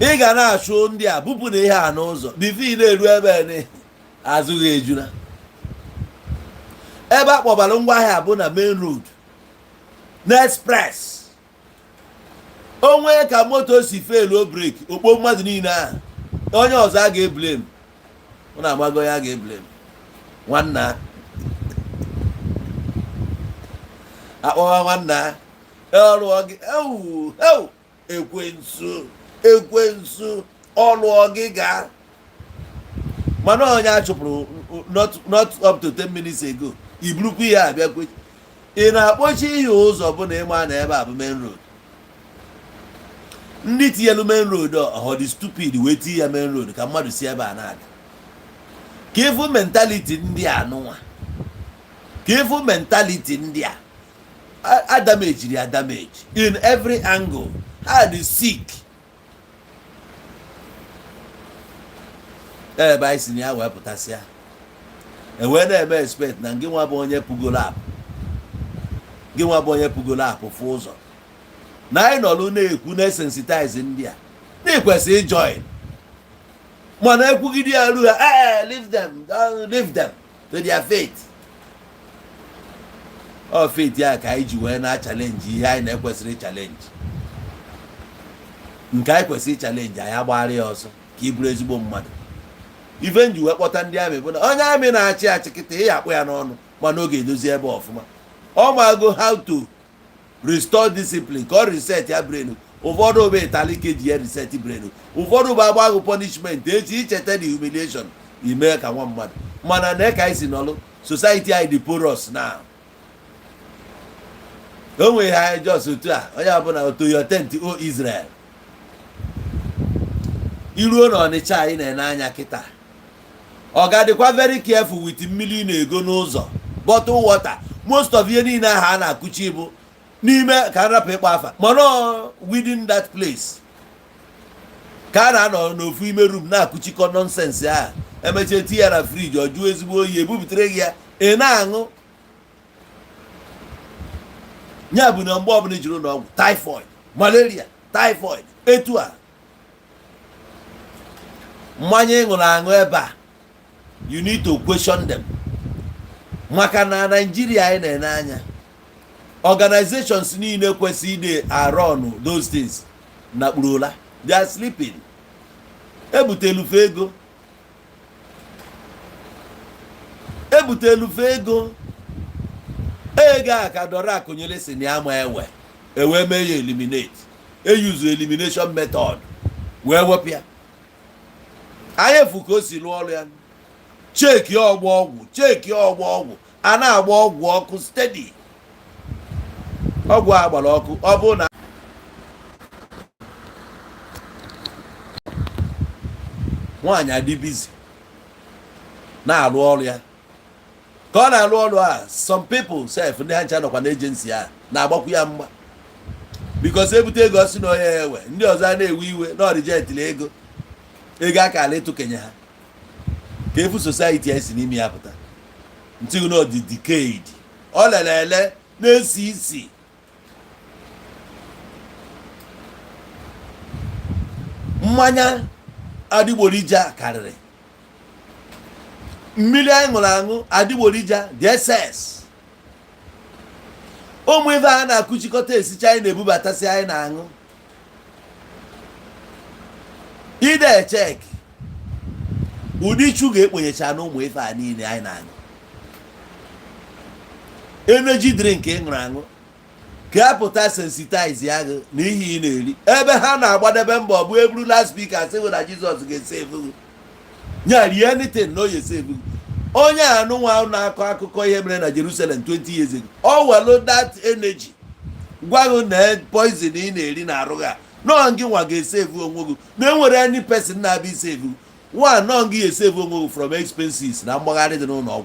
Ị ga na-achụ ndị a bupụ na ihe a n'ụzọ. Bifo na-eru ebe ni azụghị ejuna. Ebe akpọbara ngwa ahịa bụ na main road. Na express. Onwe ka moto si fail o break okpo mmadụ niile a. Onye ọzọ a ga-eblame. Ọ na-amago ya ga-eblame. Nwanna. Akpọwa nwanna. Ọlụọ gị. Ekwensu. Ọlụọ gị ga. Mana onye a chụpụrụ not up to 10 minutes ago. Iburukwu ya abịakwe. Ị na-akpọchi ihe ụzọ bụ na ịma na ebe a bụ main road. Ndị tinyelu main road ọ dị stupid wee tinye ya main road ka mmadụ si ebe a na-aga. Ka ifu mentality ndị a nụnwa. Ka ifu mentality ndị a damage ya damage in every angle. Ha dị sick. Ebe anyị si na ya wee pụtasịa. Enwee na-eme expect na gị nwa bụ onye pugolo apụ. Gị nwa bụ onye pugolo apụ fụ ụzọ. Na anyị nọlụ na-ekwu na-esensitize ndị a. Na-ekwesị join. Mana ekwugide ya ru ha, leave them to their fate. Ọ fate ya ka anyị ji wee na-challenge ihe anyị na-ekwesịrị challenge. Nke anyị kwesịrị challenge anyị agbara ya ọsọ ka ị bụrụ ezigbo mmadụ. Ife nji wee kpọta ndị amị bụ na onye amị na-achị achị kịta ị akpụ ya n'ọnụ mana ọ ga-edozi ebe ọfụma. Ọ mago how to restore discipline ka ọ reset ya brain. Ụfọdụ obe italike ji ya reset brain. Ụfọdụ bụ agbagụ punishment echi icheta the humiliation ime ka nwa mmadụ. Mana na ka anyị si n'ọlụ society anyị dị porous now. O nweghị anyị just otu a onye ọbụla otu your tent o Israel. Iruo na Ọnịcha anyị na-ene anya kịta. Ọ ga-adịkwa very careful with mmiri na-ego n'ụzọ. Bottle water. Most of ihe niile ahụ a na-akụchi bụ n'ime ka nrapụ ịkpa afa. Mana within that place. Ka a na-anọ n'ofu ime room na-akụchikọ nonsense ahụ. Emechie tinye ya na friji ọ jụọ ezigbo oyi ebubutere gị ya ị na-aṅụ. Nya bụ na mgbe ọbụla jiri n'ọgwụ typhoid, malaria, typhoid, etu a. Mmanya ị ṅụrụ aṅụ ebe a you need to question them. Maka na Nigeria anyị na-ene anya organizations niile kwesịrị aron those things na kpurola, they are sleeping. Ebutelufe ego ego a ka dọrọ akụnyere si na ama ewe mee ya eliminate, use elimination method wee wepụ ya. Anyị efu ka o si lụọ ọrụ ya. Cheki ọgwụ a na-agba ọgwụ ọkụ steady. Ọgwụ a gbara ọkụ ọ bụ na nwaanyị adị busy na-alụ ọrụ ya. Ka ọ na-alụ ọrụ a, some people sef ndị ha ncha nọkwa n'agency a na-agbakwu ya mgba because ebute ego si na onye ewe, ndị ọzọ a na-ewe iwe na ọrijentịla ego aka ala ịtụkenye ha ka efu society esi n'ime ya pụta until no the decade ọ lelele na-esi isi. Mmanya adịgboroja karịrị, mmiri anyị ṅụrụ aṅụ adịgboroja dị excess. Ụmụ ife a na-akụchikọta esicha anyị na-ebubatasị anyị na-aṅụ. Ide cheki ụdị chu ga-ekponyecha na ụmụ ife a niile anyị na-aṅụ. Energy drink ị ṅụrụ aṅụ ka apụta sensitize ya gị na ihe ị na-eri. Ebe ha na-agbadebe mbọ bụ eburu last speaker sị na Jizọs ga-esevu nya rie anything na oye sevu. Onye anụnwa na-akọ akụkọ ihe mere na Jerusalem 20 years ago, ọ welu that energy gwa gị na poison ị na-eri na arụ gị nọ gị nwa ga-esevu onwe gị na enwere any person na-abịa isevu nwa nọ gị esevu onwe gị from expenses na mgbagharị dị n'ụlọ ọgwụ.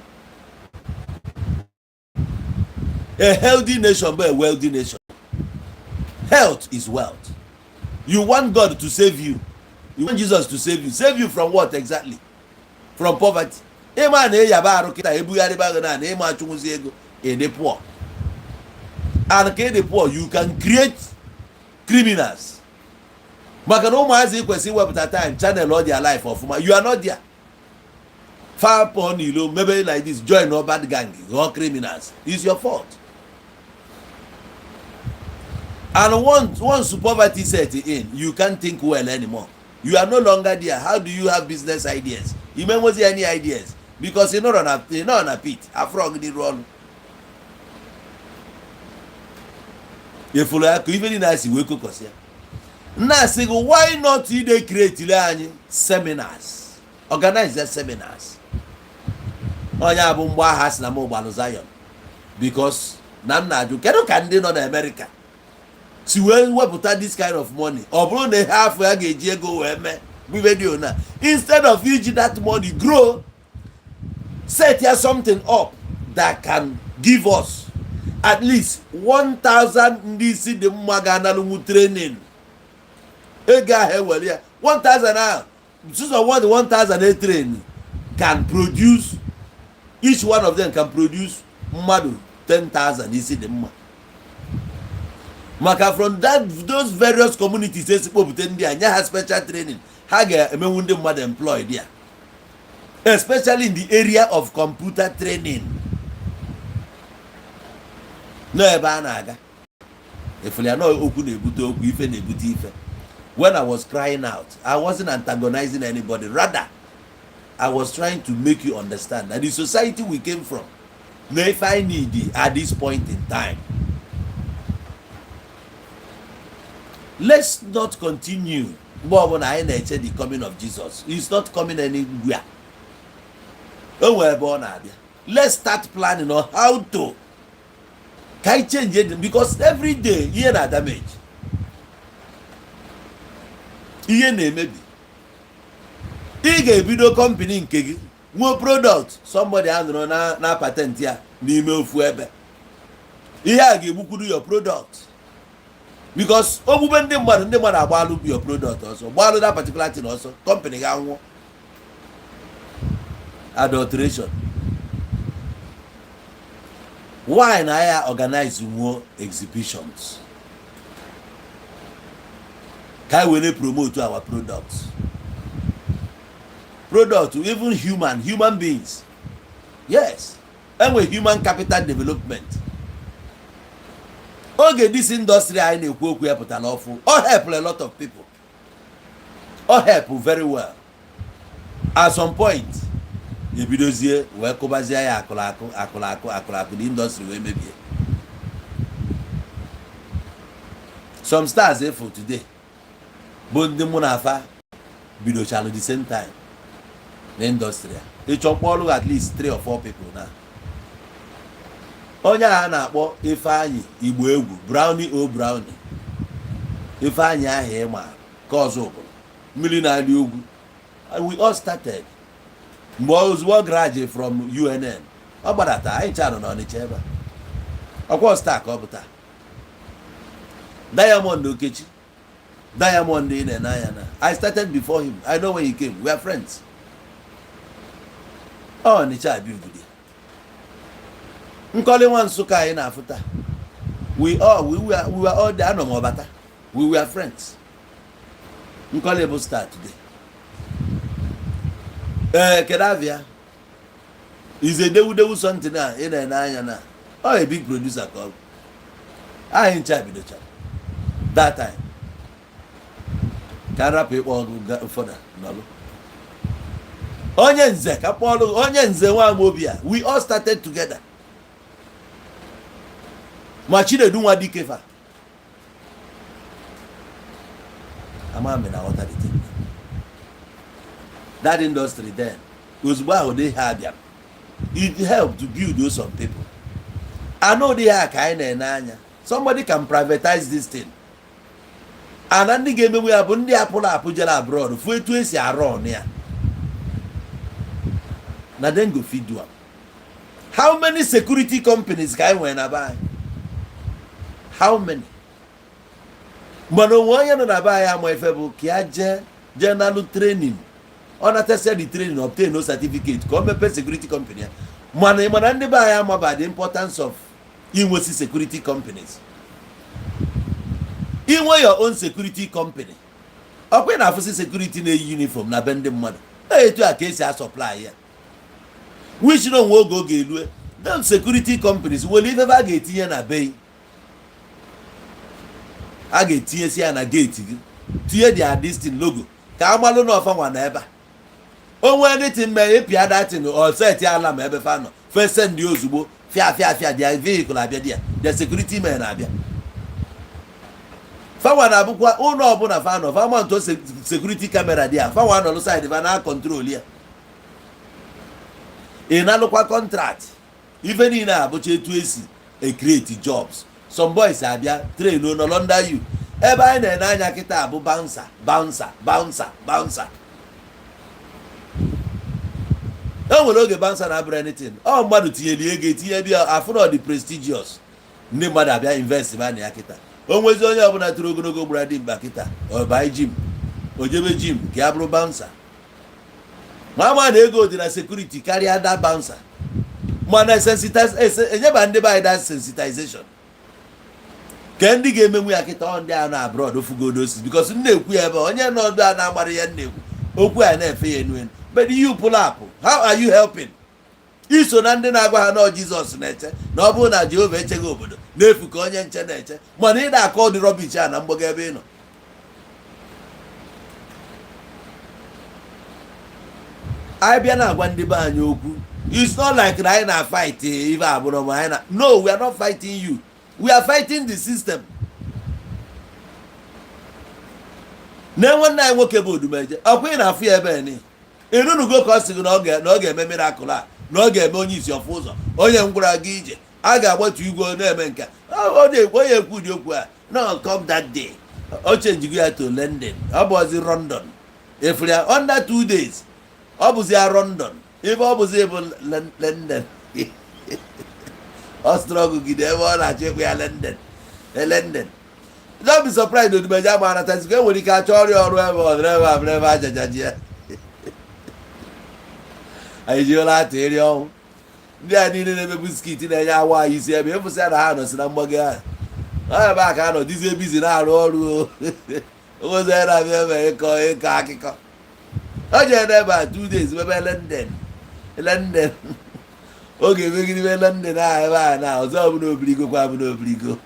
A healthy nation but a wealthy nation. Health is wealth. You want God to save you. You want Jesus to save you. Save you from what exactly? From poverty. Ịma na eyaba arụ kịta ebugharịba gị na ịma achụnwụzi ego the poor. And ka the poor, you can create criminals. Maka na ụmụazị kwesịrị iwepụta time channel all their life ọfụma. You are not there. Far upon you, maybe like this, join no bad gang or criminals. It's your fault. And once poverty set in, you can't think well anymore. You are no longer there. How do you have business ideas? You may not see any ideas because you're not on a pit. A frog did run. If you like, even nice, we cook us here. Now, why not they create seminars? Organize their seminars. Onye abụ mgbe aha si na m ụgbalụ Zion because na m na-ajụ kedu ka ndị nọ na America si wee wepụta this kind of money ọ bụrụ na ha afọ ya ga-eji ego wee mee bụ video na instead of iji that money grow, set here something up that can give us at least 1,000 ndị isi dị mma ga-analụnwu training ego ahụ ewere ya 1,000 ahụ so what the 1,000 training can produce. Each one of them can produce mmadụ 10,000 isi dị mma. Maka from those various communities esikpopụta ndị a nye ha special training ha ga-emenwu ndị mmadụ employed ya, especially in the area of computer training. N'ebe a na-aga efere ya na okwu na-ebute okwu, ife na-ebute ife. When I was crying out, I wasn't antagonizing anybody. Rather, I was trying to make you understand that the society we came from, if I need at this point in time, let's not continue. The coming of Jesus, he's not coming anywhere. Let's start planning on how to change it, because every day here na damage. Here maybe. Ị ga-ebido company nke gị nwe product somebody anụrụ na patent ya n'ime ofu ebe. Ihe a ga-egbukwuru your product because ogbube ndị mmadụ agbalụ your product also gbalụ that particular thing also company ga nwụọ. Adulteration. Why na ya organize more exhibitions? Can we promote our products? product, even human beings. Yes. And with human capital development. Okay, this industry I know all help a lot of people. All help very well. At some point, the industry will maybe. Some stars for today. But the Munafa video channel the same time. The industry. It's at least 3 or 4 people now. Onye a na-akpọ Ifeanyi Igbo egwu Brownie o Brownie. Ifeanyi ahụ ịma ka ọzọ obodo mmiri na-adị ogwu. We all started. Mgbe graduate from UNN. Ọ gbadata anyị chara na Ọnịcha ebe a. Ọkwa star ka ọ bụ taa. Diamond Okechi. Diamond in Enayana. I started before him. I know when he came. We are friends. Oh, Nicha Abugudi. Nkoli one suka in Afuta. We were all there. No more bata. We were friends. Nkoli will start today. Kedavia is a dewu something in Enayana. Oh, a big producer called. I in charge of the chat. That time. Can rap it all further. No. Onyenze, Kapolo, Onyenze, Mobia. We all started together. Machine do what dikefa. Amamena water the thing. That industry then was why they had them. It helped to build those some people. I know they are kind of nanya. Somebody can privatize this thing. And then the game we have on the Apple abroad. For it to say around here. Now then go feed you. How many security companies can we buy? How many? Mano wanya no buy am efebo kiaje general training. Unnecessary training obtain no certificate. Come pay security company. Man man buy am about the importance of Inwosi security companies. Inwo your own security company. Open na fusi security na uniform na bende mmadu. Etu a case a supply here. Which no wo go gelue. Them security companies will ever get here na bay. I get here na gate. Tie their distinct logo. Ka amalo no fa wana eba. Onwe anything may appear that in or set alarm ebe fa no. First send the ozugbo. Fia their vehicle abia there. The security men abia. Fawana abukwa uno obuna fano. Fama to security camera there. Fawana no side na control here. In a contract, even in a but you create jobs. Some boys are there, train no under you. Eba in a nanya kita abu bouncer. Don't will get bouncer na anything. Oh, madu tiye get here, I follow the prestigious. Ne mother be invest money akita. Always only abuna go brady bakita or buy gym. Ojebe gym, kiabro bouncer. Mama they go to the security carry that bouncer. Man sensitize and buy that sensitization. Candy game we akita on there na abroad of go doses because neku ebe onye no do na agbara ya neku. Okwu a na efe enuen. But you pull up. How are you helping? Iso na ndị na-agwa ha na Jesus na-eche na ọ bụrụ na Jehova echeghị obodo na-efu ka onye nche na-eche mana ị na-akọ dị rubbish a na mgboga ebe ị nọ. I be na agwa ndị be anyị okwu. It's not like anyị na fight even abụrụ ma anyị na. No, we are not fighting you. We are fighting the system. Na nwanne anyị nwoke bụ Odumeje. Ọkwa ị na-afụ ya ebe ni. Irunugo ka ọ sị na ọ ga-eme miracle a. Na ọ ga-eme onye isi ọfụ ụzọ. Onye ngwara gị ije. A ga-agbatu igwe na-eme nke. Ọ na-ekwu onye ekwu dị okwu a. No, come that day. O change ya to London. Ọ bụzi London. Efere under 2 days. Ọ bụzi London. Ebe ọ bụzi bụ London. Ọ struggle gide ebe ọ na-achọ ya London. Don't be surprised na Odumeje ama na tasi ka nwere ike achọ ọrụ ebe ọ dịrị ebe ajajaji ya. Anyị jiola atụ eri ọnwụ. Ndị a niile na-emebu skit na-enye awa anyị isi ebe efụsị ya na ha nọsi na mgbago ahụ. Ọ ebe a ka ha nọ dizie bizi na-arụ ọrụ o. Ozi ya na-abịa ebe ịkọ akụkọ. I just about 2 days we were London. Okay, we give London now. So no brigo kwa no brigo.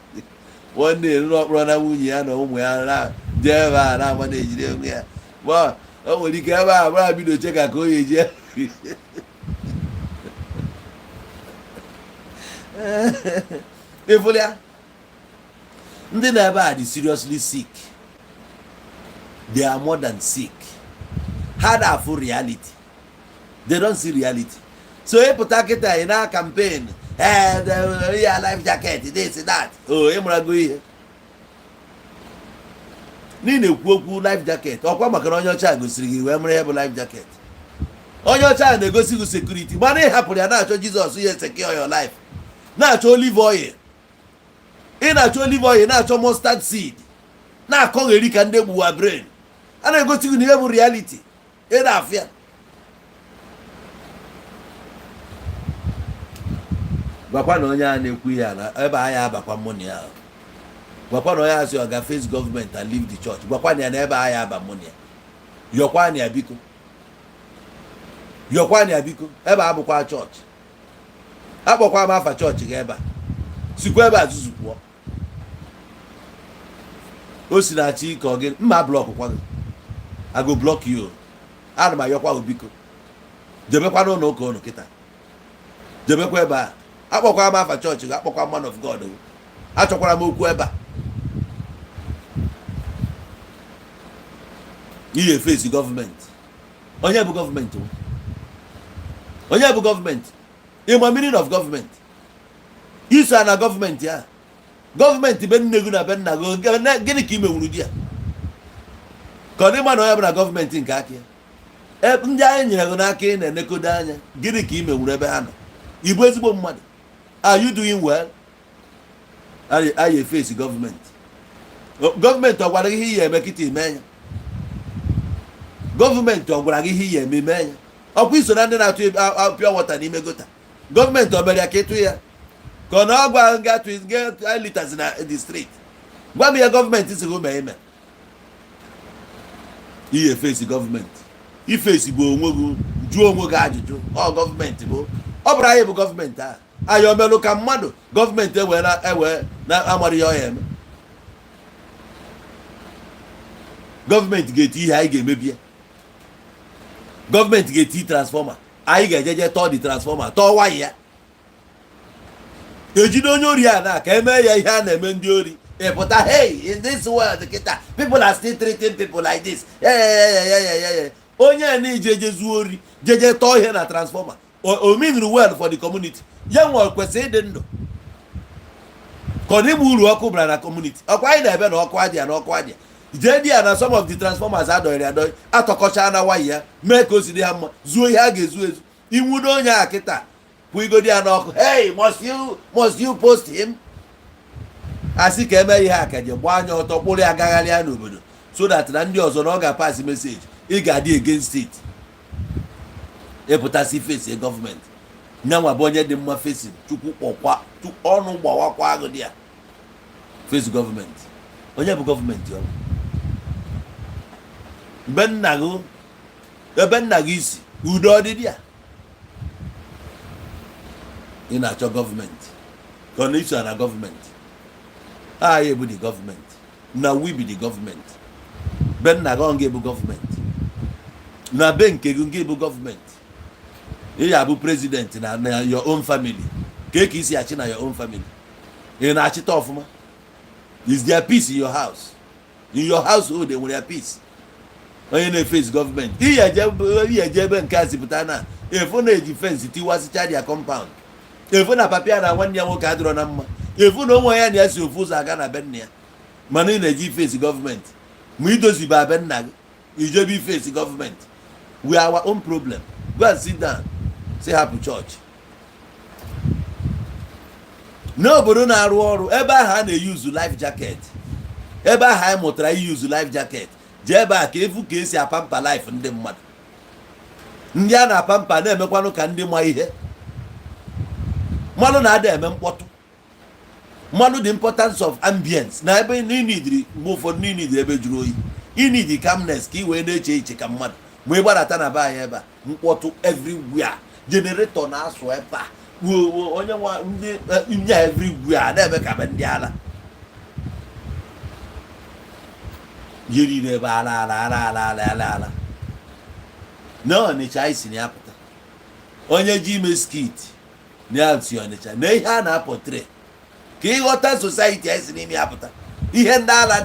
One day not run a wunny and we are Jeva and I manage them here. Well, oh, you care about me to check a coin. Evolia. They never are seriously sick. They are more than sick. Harder for reality. They don't see reality. So if you in our campaign, the life jacket, this and that. Oh, I'm going here. Nini kwoku life jacket. Okwa maka onye ocha gosiri we mere ebe life jacket. Onye ocha na-egosi go security. Mana ị hapụrụ ya na-achọ Jesus ihe secure your life. Na-achọ olive oil. Ị na-achọ olive oil, na-achọ mustard seed. Na-akọgheri ka ndị gbuwa brain. A na-egosi gị na ihe bụ reality. Ị na-afịa. Gwakwa na onye a na-ekwu ya na ebe anya abakwa money ahụ. Gwakwa na onye asị ọ ga face government and leave the church. Gwakwa na ebe anya aba money. Yọkwa na biko. Yọkwa na biko. Ebe abụkwa church. Akpọkwa m afa church ga ebe a. Sikwa ebe azụzụ kwuo. O si na chi ka ọ gị mma block kwa gị. I go block you. Ana m ayọkwa gị biko. Jebekwa n'ụlọ ụka unu kịta. Jebekwa ebe a. Akpọkwa m afa church ga akpọkwa man of God. Achọkwara m okwu ebe a. Ihe face government. Onye bụ government. Onye bụ government. Ịma meaning of government. Iso na government ya. Government be nnegu na be nnago gịnị ka imewuru di ya. Ka ọ dị ma na onye bụ na government nke aka ya. Ndị anyị nyere gị n'aka ị na-enekodo anya gịnị ka imewuru ebe ha nọ. Igbo ezigbo mmadụ. Are you doing well? Are you face government? Government ọ gwara gị ihe eme kịta ime ya. Government ọ gwara gị ihe eme ya. Ọkwa iso na ndị na-atụ pure water n'ime gota. Government ọ mere ya ka ịtụ ya. Ka ọ na ọgwa nga to get liters na the street. Gwa m ya government si go mee. Ihe face government. Ifesi bụ onwe gị jụọ onwe gị ajụjụ. Ọ government bụ. Ọ bụrụ anyị bụ government a. Ayo melu ka mmadụ government ewe na amari ya eme. Government ga-eti ihe anyị ga-emebie. Government ga-eti transformer. Anyị ga-ejeje tọọ the transformer, tọọ waya ya. Ejide onye ori a na ka eme ya ihe a na-eme ndị ori. Pụta, hey, in this world kita, people are still treating people like this. Onye na ijeje zuo ori, jeje tọọ ihe na transformer. O mean well for the community. Ya nwa kwesịrị ịdị ndụ. Ka ọ dịbụ uru ọkụ bara na community. Ọkwa anyị na-ebe na ọkụ adịa na ọkụ adịa. Jee dị ya na some of the transformers adọghịrị adọghị atọkọcha na waya ya mee ka o si dị ha mma zuo ihe a ga-ezu ezu. Inwudo onye a kịta pụ igodi ya n'ọkụ. Hey, must you post him? Asị ka eme ihe a ka je gbaa anya ọtọ kpụrụ ya gagharịa n'obodo so that na ndị ọzọ na ọ ga-pass message ị ga-adị against it. Epụtasị face gọọmenti nyanwa bụ onye dị mma face chukwu kpọkwa ọnụ gbawakwa agụ dị ya face gọọmenti. Onye bụ gọọmenti ọrụ ebe nna gị isi udo ọdịdị ya ị na-achọ gọọmenti ka ọ na-iso na gọọmenti. Anyị bụ the gọọmenti na we be the gọọmenti. Be nna gị ọ ga-ebu gọọmenti na be nke gị ga-ebu gọọmenti. Ị ya bụ president na your own family. Ka isi achị na your own family. Ị na-achịta ọfụma. Is there peace in your house? In your household enwere ya peace. Onye na-face government. Ị ya eje ebe nke a zipụta na efu na-eji fence tiwasịcha dia compound. Efu na papịa na nwanne ya nwoke adịrọ na mma. Efu na onwe ya na ya si ofu ụzọ aga na be nna ya. Mana ị na-eji face government. Ma idoziba be nna gị. Ijebe face government. We are our own problem. Go and sit down. Say happy church. N'obodo na-arụ ọrụ ebe ahụ a na-eyuzu life jacket. Ebe ahụ anyị mụtara iyuzu life jacket. Jee ebe a ka efu ka esi apampa life ndị mmadụ. Ndị a na-apampa na-emekwanụ ka ndị ma ihe. Mmanụ na-ada eme mkpọtụ. Mmanụ the importance of ambience. Na ebe n'inidiri mgbe ụfọdụ n'inidiri ebe juru oyi. Inidi calmness ka ị wee na-eche iche ka mmadụ. mgbe gbadata na be anyị ebe a mkpọtụ everywhere generator na-asụ ebe a onye nwa ndị nye everywhere na-eme ka be ndị ala yiri ebe ala na Ọnịcha anyị si na ya pụta onye ji ime skit na ya si Ọnịcha na ihe a na-apọtre ka ịghọta society anyị si n'ime ya pụta ihe ndị ala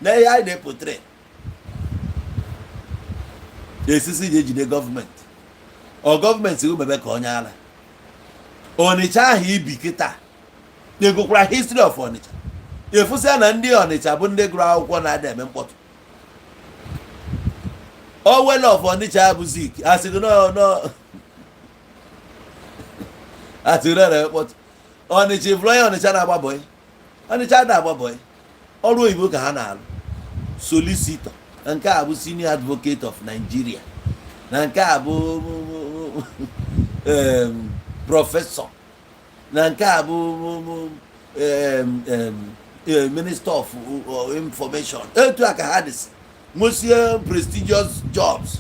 na ihe anyị na-epotre esisi ji ejide gọọmenti gọọmenti umebe ka onye ala Ọnịcha ahụ ibi kịta egokwara history of Ọnịcha efusia na ndị Ọnịcha bụ ndị gụrụ akwụkwọ na-ada eme mkpọtụ Owel of Ọnịcha bụ Zik asịrị no asịrị na mkpọtụ Ọnịcha ifuru onye Ọnịcha na-agba bọị Ọnịcha na-agba bọị ọrụ oyibo ka ha na-alụ solicitor nke a bụ senior advocate of Nigeria na nke a bụ prọfesọ na nke a bụ minister of information etu a ka ha dịsị nwesie prestigious jobs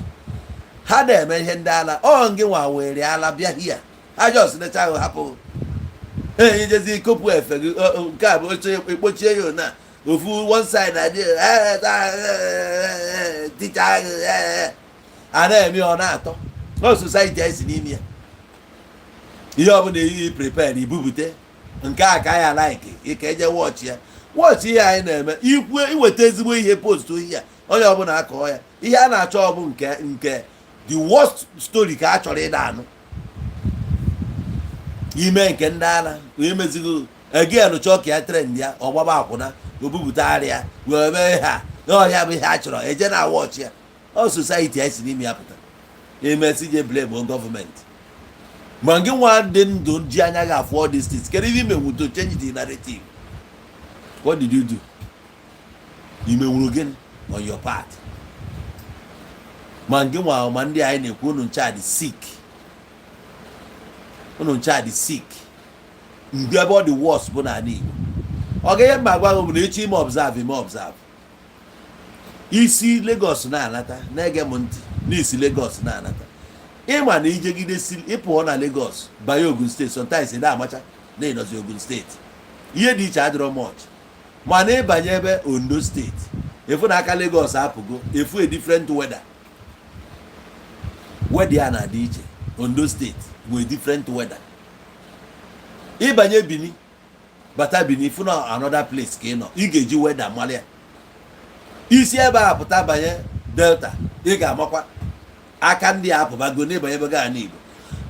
ha na-eme ihe ndị ala gị nwa were ala bịa hia ha jos necha ahụ hapụ ijezi ikopụ efe gị nke a bụ oche ekpochie ya na ofu one side adị ticha a na-eme ọ na-atọ society anyị si n'ime ya ihe ọbụla eyighị prepare ibubute nke a ka anyị alaiki ike eje wọchị ihe anyị na-eme iweta ezigbo ihe post ihe onye ọbụla akọọ ya ihe a na-achọ ọ bụ nke the worst story ka a chọrọ ịda anụ ime nke ndị ala wee mezigo again chọọ ka ya trend ya ọgbaba akwụna obubute arịa wee mee ha n'ọhịa bụ ihe a chọrọ eje na wọchị ya society anyị si n'ime ya pụta emesi je blame gọọmenti ma gị nwa dị ndụ ji anya gị afọ all these things kedu ihe imenwu to change the narrative? What did you do? Imenwuru gịnị on your part? Ma gị nwa ma ndị anyị na-ekwu unu ncha dị sick mgbe ebe ọ dị worst bụ n'ala Igbo ọ ga-enye mma agwa gị bụ na echi ime observe isi Lagos na-anata na-ege m ntị n'isi Lagos na-anata ịma na ijegide ịpụọ na Lagos banye Ogun steeti sometimes ị na-amacha na ịnọzi Ogun steeti ihe dị iche adịrọ much mana ịbanye ebe Ondo steeti efu na aka Lagos apụgo efu a different weather ya na-adị iche Ondo steeti nwee different weather ịbanye Bini bata Bini ifu na another place ka ị nọ ị ga-eji weather mara ya isi ebe a pụta banye Delta ị ga-amakwa aka ndị a apụbago n'ịbanye ebe gaa n'Igbo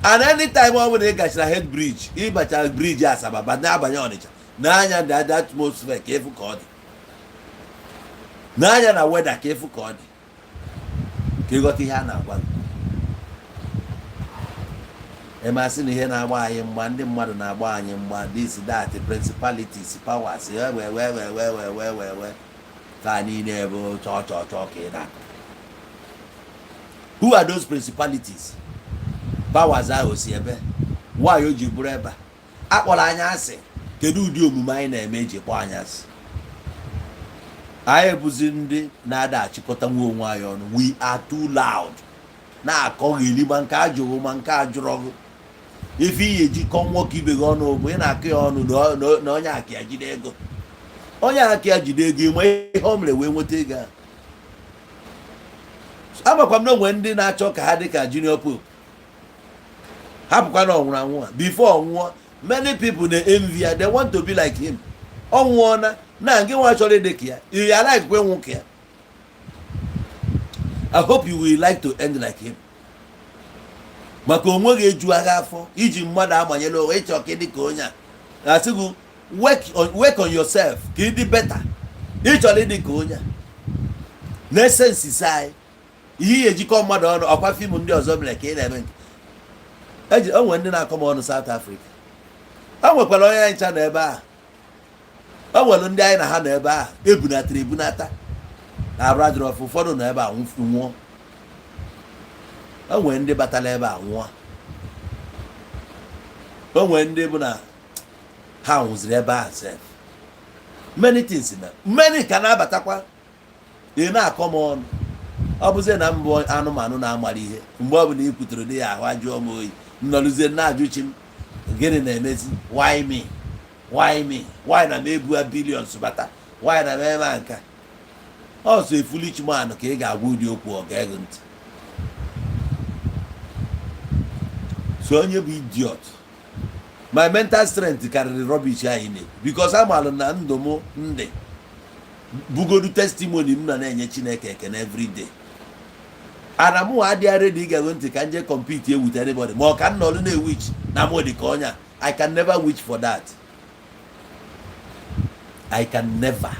and anytime ọ bụla ị gachara head bridge ịbachara bridge Asaba ba na-abanye Ọnịcha n'anya the atmosphere ka efu ka ọ dị n'anya na weather ka efu ka ọ dị ka ịghọta ihe a na-agwa emasị na ihe na-agba anyị mgba ndị mmadụ na-agba anyị mgba this that principalities powers wee ka niile bụ chọọ ka ị na who are those principalities? Powers ahụ si ebe why o ji bụrụ ebe a kpọrọ anya asị kedu ụdị omume anyị na-eme eji kpọọ anya asị anyị bụzi ndị na-ada achịkọta nwa onwe anyị ọnụ we are too loud na-akọghịli ma nke ajụrụ ma nke ajụrọgụ ife ihe ejikọ nwoke ibe gị ọnụ bụ ị na-akụ ya ọnụ na onye aka ya jide ego ịma ihe o mere wee nweta ego ahụ amakwa m na onwe ndị na-achọ ka ha dị ka Junior Pope hapụkwa na ọnwụrụ anwụ a before ọnwụọ many people na-envy ya they want to be like him ọ nwụọ na gị nwa chọrọ ịdị ka ya you like kwe nwụ ka ya I hope you will like to end like him maka onwe gị eju agha afọ iji mmadụ amanyela onwe ịchọ ka ịdị ka onye a asị gị work on yourself ka ịdị better ịchọrọ ịdị ka onye a na-esensi anyị ihe ejikọ mmadụ ọnụ ọkwa fim ndị ọzọ mere ka ị na-eme nke o nwere ndị na-akọ m ọnụ South Africa o nwekwara onye anyị ncha na ebe a o nwere ndị anyị na ha na ebe a ebunata na arụ adịrọ ụfọdụ na ebe a nwụọ o nwere ndị batara ebe a nwụọ o nwere ndị bụ na ha nwụziri ebe a sef many things na many ka na-abatakwa ị na-akọ m ọnụ ọ bụzie na mbụ anụmanụ na-amara ihe mgbe ọ bụla ị kwutere dị ya ahụ ajụọ m oyi nnọrụzie na-ajụchi m gịnị na-emezi why me why na m ebua billions bata why na m eme nka ọsọ efulich man ka ị ga-agwa ụdị okwu ọ ga-ege ntị so onye bụ idiot my mental strength karịrị rubbish anyị na-ekwu because amalụ na ndụ m ndị bugodu testimony m na-enye Chineke ekene everyday ana mụ adịghị ready ịga ntị ka nje compete with anybody ma ọ ka nnọrụ na-ewich na mụ dị ka ọnya I can never wish for that. I can never.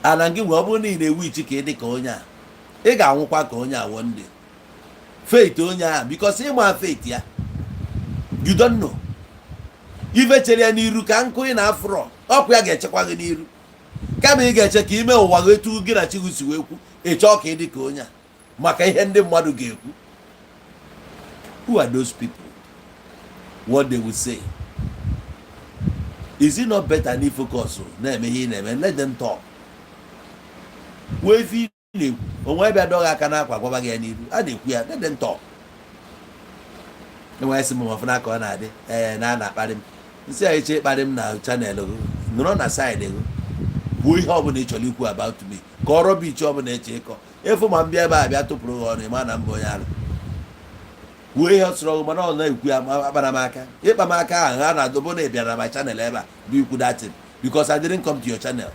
Ana gị nwe ọ bụrụ na ị na-ewichi ka ị dị ka onye a ị ga-anwụkwa ka onye a one day. Faith onye a because ịma faith ya you don't know. Ife chere ya n'iru ka nkụ ị na-afụrọ ọkụ ya ga-echekwa gị n'iru kama ị ga-eche ka ime ụwa gị etu gị na Chigwu si wee kwu ị chọọ ka ị dị ka onye a maka ihe ndị mmadụ ga-ekwu. Who are those people? What they will say? Is it not better if focus na-eme ihe na-eme let them talk? Wee fi na-ekwu onwe bịa dọghị aka n'akwa gwaba gị ya n'iru a na-ekwu ya let them talk. Enwe esi m ọfụna aka ọ na-adị na-akparị m nsị ya eche ịkparị m na chanel gị nọrọ na saịdị gị kwuo ihe ọbụla ị chọrọ ikwu about me ka ọrọ bụ iche ọbụla eche ịkọ efu ma m bịa ebe a bịa tụpụrụ gị ọnụ ịma na mbụ onye ala kwuo ihe ọsọrọ mana ọ na-ekwu ya akpara m aka ịkpa m aka ahụ ha na-adobo na ịbịara na my channel ebe a bụ ikwu datin because I didn't come to your channel.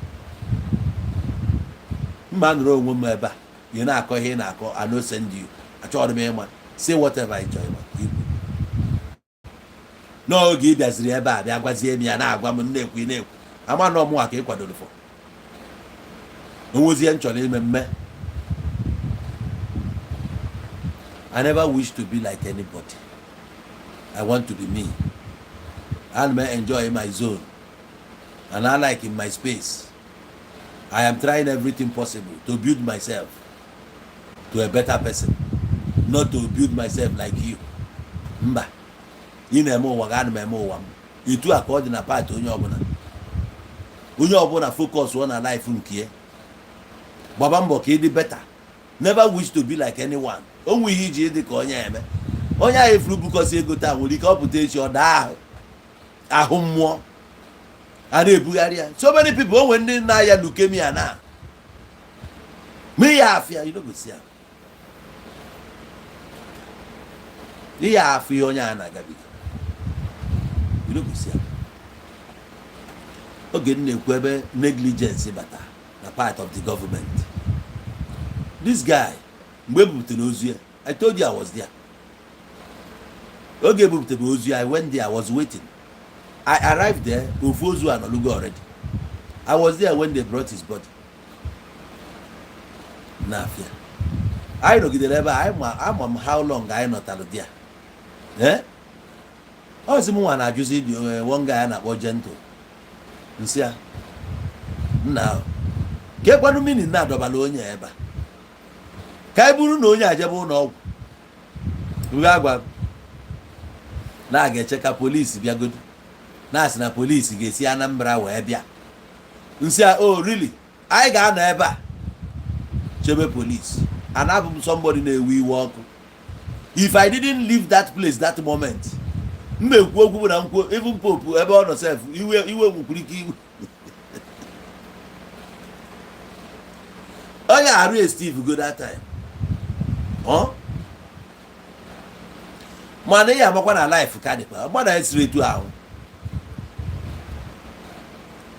Mma nụrụ onwe m ebe a ị na-akọ ihe ị na-akọ I no send you achọrọ m ịma say whatever I chọrọ ịma n'oge ị bịaziri ebe a bịa gwazie m ya na-agwa m na-ekwu ama na ọmụnwa ka ị kwadoro fọ onwezie m chọrọ ime mme. I never wish to be like anybody. I want to be me. I may enjoy in my zone. And I like in my space. I am trying everything possible to build myself to a better person. Not to build myself like you. Mba. You know more wagan me more. You two according to part on your bona. Onye ọbụla focus on a life nke. Babambo ka dị better. Never wish to be like anyone. Onwe ihe iji dị ka onye eme onye ahụ efuru bukọsi ego taa nwere ike ọ pụta echi ọ daa ahụ mmụọ a na-ebugharị ya. So many people onwe ndị na-aya leukemia na mee ya afịa you no go see am. Ihe afịa onye a na-agabiga you no go see am. Oge na-ekwu ebe negligence bata na part of the government. This guy mgbe bubutere ozu ya I told you I was there. Oge bubutere ozu ya I went there I was waiting. I arrived there ofu ozu anọlugo already. I was there when they brought his body. N'afịa anyị nọgidere ebe ama m how long anyị nọtalụ there. Ọ sị m nwa na-ajụzi one guy a na-akpọ Gentle nsị ya nna ka ekwanụ mini na-adọbala onye ebe a ka anyị bụrụ na onye ajebe ụlọ ọgwụ uwe agwa na a ga-eche ka polisi bịagodo na-asị na polisi ga-esi Anambra wee bịa nsị a oh really anyị ga-anọ ebe a chebe polisi and abụ m somebody na-ewe iwe ọkụ. If I didn't leave that place that moment mma ekwu okwu na nkwo even pope ebe ọ nọ sef iwe nwekwuru ike iwe onye arụ Steve go that time mana ya amakwa na life ka dịkwa gbada esiri etu ahụ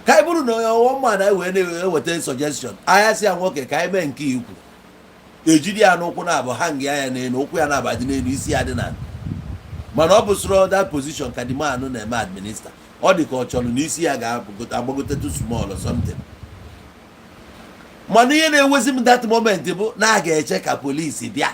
ka anyị bụrụ na ọnwa mmadụ anyị wee na-eweta suggestion ahịa si ya nwoke ka anyị mee nke ikwu ejiri ya n'ụkwụ na-abụ hang ya n'elu ụkwụ ya na-abadị n'elu isi ya dị na mana ọ bụ soro that position ka the man na-eme administer ọ dị ka ọ chọrọ na isi ya ga-agbagote too small or something. Mana ihe na-ewezi m that moment bụ na a ga-eche ka polisi bịa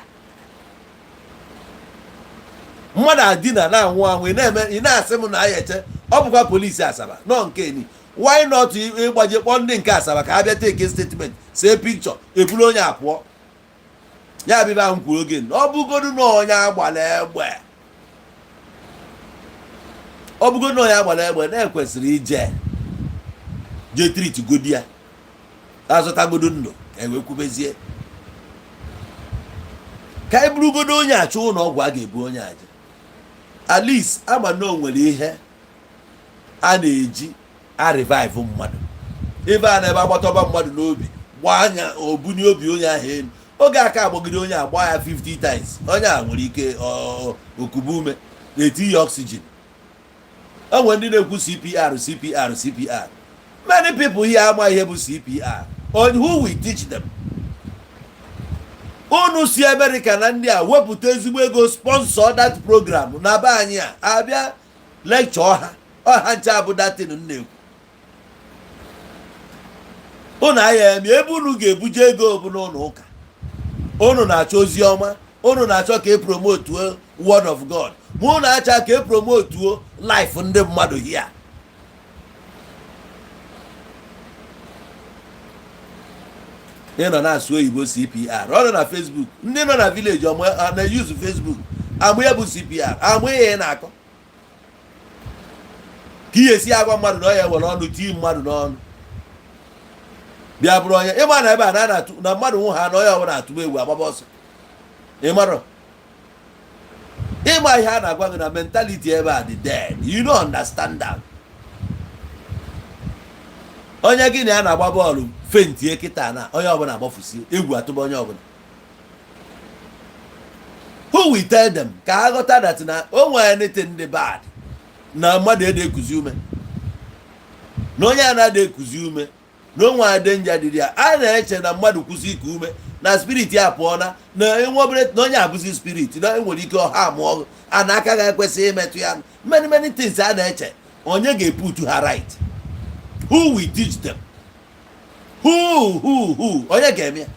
mmadụ adina na-anwụ anwụ ị na-asị m na ya eche ọ bụkwa polisi Asaba nọ nke ni why not ịgbaje kpọọ ndị nke Asaba ka ha bịa take statement see picture eburu onye apụọ ya bịba m kwuru oge ọ bụgodu na onye agbara egbe na-ekwesịrị ije treat godi ya azụtagodo ndụ ka e wee kwubezie ka e burugodo onye achụ ụlọ ọgwụ a ga-ebu onye aja at least ama na o nwere ihe a na-eji a revive mmadụ ebe a na-ebe agbatọba mmadụ n'obi gbaa anya obunye obi onye ahụ elu oge aka agbagide onye agba ya 50 times onye a nwere ike okubu ume na-eti ya oxygen. O nwere ndị na-ekwu CPR. Many people here ama ihe bụ CPR. On who will teach them? Unu si America na ndị a wepụta ezigbo ego sponsor that program na be anyị a abịa lecture ọha ncha bụ datin na-ekwu. Unu aya eme ebe unu ga-ebuje ego bụ n'ụlọ ụka. Unu na-achọ ozi ọma, unu na-achọ ka e promote word of God. Ma unu na-achọ ka e promote life ndị mmadụ here. Ị nọ na-asụ oyibo CPR, ọ nọ na Facebook, ndị nọ na village na-use Facebook, amụ ya bụ CPR, amụ ihe na-akọ. Ka ihe si agwa mmadụ na ọ ya were ọnụ tii mmadụ n'ọnụ. Bịa bụrụ onye ịma na ebe a na mmadụ nwụ ha na onye ọbụla atụba egwu agbaba ọsọ. Ịmarọ ịma ihe a na-agwa gị na mentality ebe a dị dead. You don't understand that. Onye gị na ya na-agba bọọlụ fentie kịta na onye ọbụla agbafusie egwu atụba onye ọbụla. Who will tell them ka ha ghọta that na o nwere anything dị bad na mmadụ ede ekuzi ume na onye a na-ada ekuzi ume na onwe adị nja dịrị ya a na-eche na mmadụ kwụsị iku ume na spirit ya pụọ na enwe obere na onye abụzi spirit na enwere ike ọha amụọ a na aka ga-ekwesị imetụ ya many things a na-eche onye ga-eputu ha right. Who will teach them? Who onye ga-eme ya?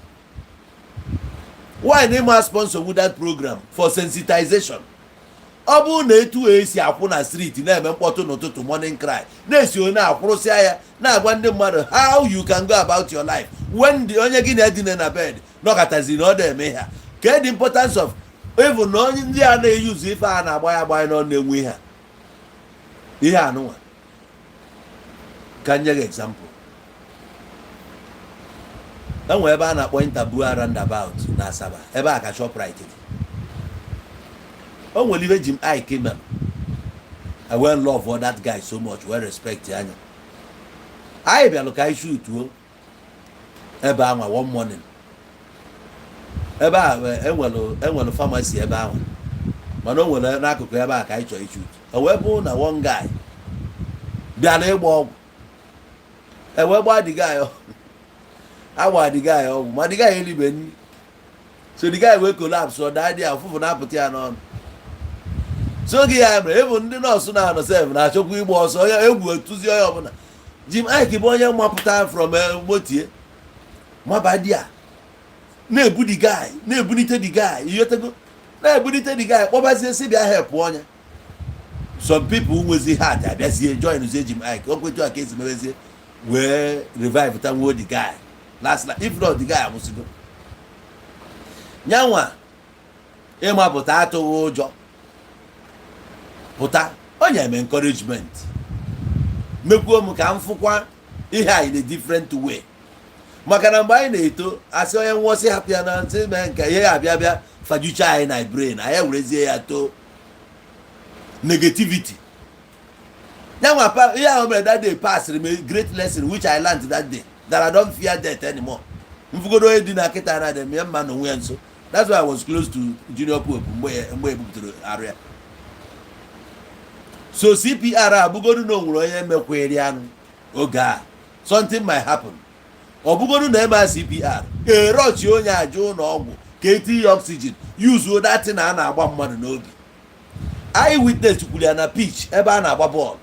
Why na sponsor with that program for sensitization? Ọ bụrụ na etu esi akwụ na street na-eme mkpọtụ n'ụtụtụ morning cry na-esi onye akwụrụsịa ya na-agwa ndị mmadụ how you can go about your life when onye gị na-edina na bed nọkọtazi na ọ na-eme ha. Ke the importance of even na onye ndị a na-eyuzu ife a na-agba ya agba n'ọ na-enwe ihe anụnwa. Ka nye gị example. Enwe ebe a na-akpọ Intabua roundabout na Asaba ebe a ka Shoprite dị. O nwere ife Jim Ike mere. I well love for that guy so much, well respect ya anya. Anyị bịalụ ka anyị shoot ebe anwa one morning. Ebe a enwere pharmacy ebe anwa. Mana o nwere n'akụkụ ebe a ka anyị chọrọ shoot. O wee bụ na one guy bịara ịgba ọgwụ. E wee gbaa the guy agba the guy ọgwụ ma the guy elibe nri. So the guy wee collapse ọ daa dị afụfụ na-apụta ya n'ọnụ. So gị ya mere ebe ndị nọọsụ na-anọ sef na-achọkwa ịgba ọsọ onye egwu etuzi onye ọbụla. Jim Ike bụ onye mapụta from motie maba di a na-ebu the guy na-ebunite the guy iyotego na-ebunite the guy kpọbazie si bịa help onye. Some people nwezi heart abịazie join zie Jim Ike okwetu aka esi mewezie wee revive tanwo the guy last if not the guy amụsigo. Nyanwa ịmapụta atụghị ụjọ pụta onye eme encouragement mekwuo m ka m fụkwa ihe a in a different way. Maka na mgbe anyị na-eto asị onye nwụọsị hapụ ya na ntị mee nke ihe abịa fajucha anyị na brain anyị werezie ya too negativity. Nyanwa ihe ahụ mere that day passed me great lesson which I learned that day that I don't fear death anymore. Mfugodo onye dị na kịta na dem ya mma na onwe ya nso. That's why I was close to Junior Pope mgbe ebuputere arịa. So CPR abụgodu na onwere onye mekwere anụ oge a something might happen. Ọ bụgodu na eme CPR erochi onye ajụ ụlọ ọgwụ ka eti oxygen use that thing a na-agba mmadụ n'obi. I witness kwuru ya na pitch ebe a na-agba bọọlụ.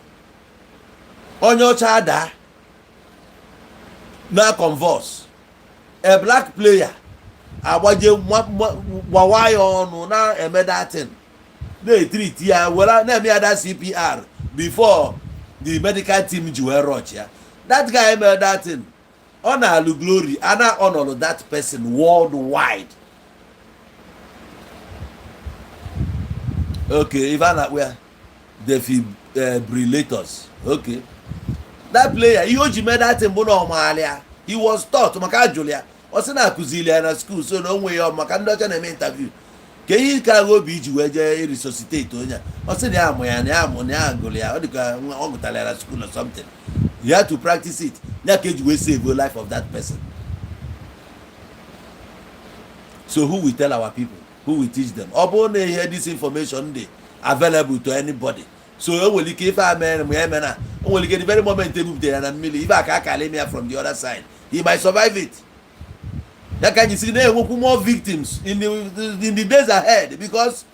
Onye ọcha ada na converse a black player agbaje gbawa ya ọnụ na-eme that thing na-etreat ya were na-eme ya that CPR before the medical team ji wee rush ya. That guy made that thing ọ na-alụ glory a na-honor that person worldwide. Okay, if I na where defibrillators. Okay, that player ihe o ji mee that thing bụ na ọmaalịa he was taught maka Julia o si na akuzili ya na school so na onwe ya maka ndị ọcha na-eme interview ka ihe ka agha obi iji wee jee resuscitate onye o si na ya amụ ya na ya amụ na ya agụrụ ya ọ dịka ọ gụtara ya na school or something you have to practice it ya ka eji wee save the life of that person. So who will tell our people? Who will teach them? Ọ bụrụ na ihe this information dey available to anybody. So o nwere ike ife amen ma eme na o nwere ike the very moment ebupụtere ya na mmiri ife aka akala eme ya from the other side he might survive it. Ya ka anyị si na-enwekwu more victims in the days ahead because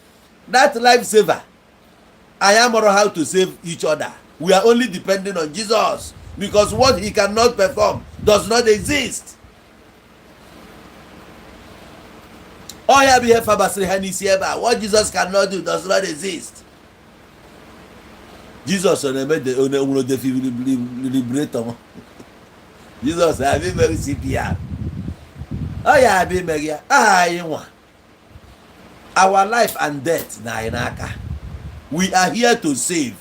that life saver anyị amụrụ how to save each other. We are only depending on Jesus because what he cannot perform does not exist. Oh yeah, be here for what Jesus cannot do does not exist. Jesus on the liberator. Jesus, I be very CPR. Oh yeah, I be very our life and death na inaka. We are here to save.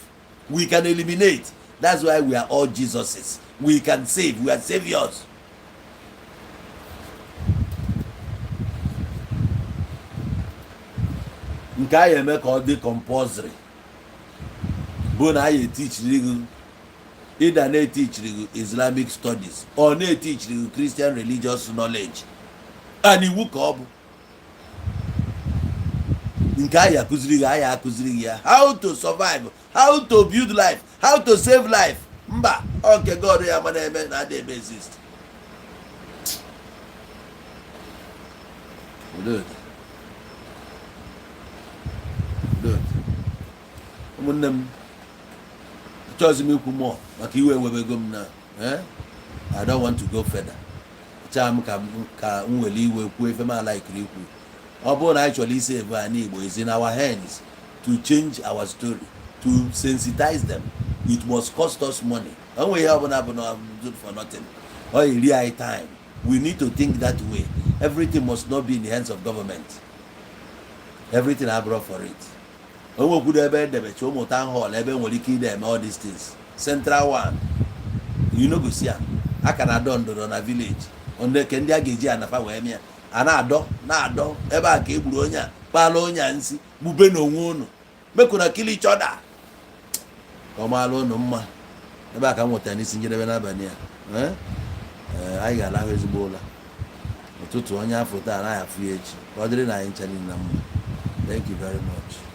We can eliminate. That's why we are all Jesuses. We can save. We are saviors. Nke anyị eme ka ọ dị compulsory bụ na anyị teachiri gị either na-teachiri gị Islamic studies or na-teachiri gị Christian religious knowledge and iwu ka ọ bụ nke anyị akụziri gị ya how to survive, how to build life, how to save life. Mba nke God ya mana eme na adị eme exist. ụmụnne m achọghịzi m ikwu mmụọ maka iwe ewebego m na I don't want to go further. Chaa m ka m were iwe kwuo efe m alaikiri ikwu. Ọ bụrụ na anyị chọrọ isi ebe a n'Igbo is in our hands to change our story, to sensitize them. It must cost us money. Onwe ihe ọbụla bụ na good for nothing. Ọ iri anyị time. We need to think that way. Everything must not be in the hands of government. Everything I brought for it. Onwe kwudo ebe edebecha ụmụ town hall ebe nwere ike ide eme all these things. Central one, you know go see ya. Aka na adọ ndọrọ na village. Onde ke ndị a ga-eji anafa wee mịa. A na-adọ ebe a ka egburu onye a kpala onye a nsi gbube n'onwe unu mekuna kill each other. Ka ọ maala unu mma ebe a ka m nwetara n'isi njedebe n'abalị a. Anyị ga-alahụ ezigbo ụla ụtụtụ onye afọ taa anaghị afụ ya echi ka ọ dịrị na anyị ncha niile na mma. Thank you very much.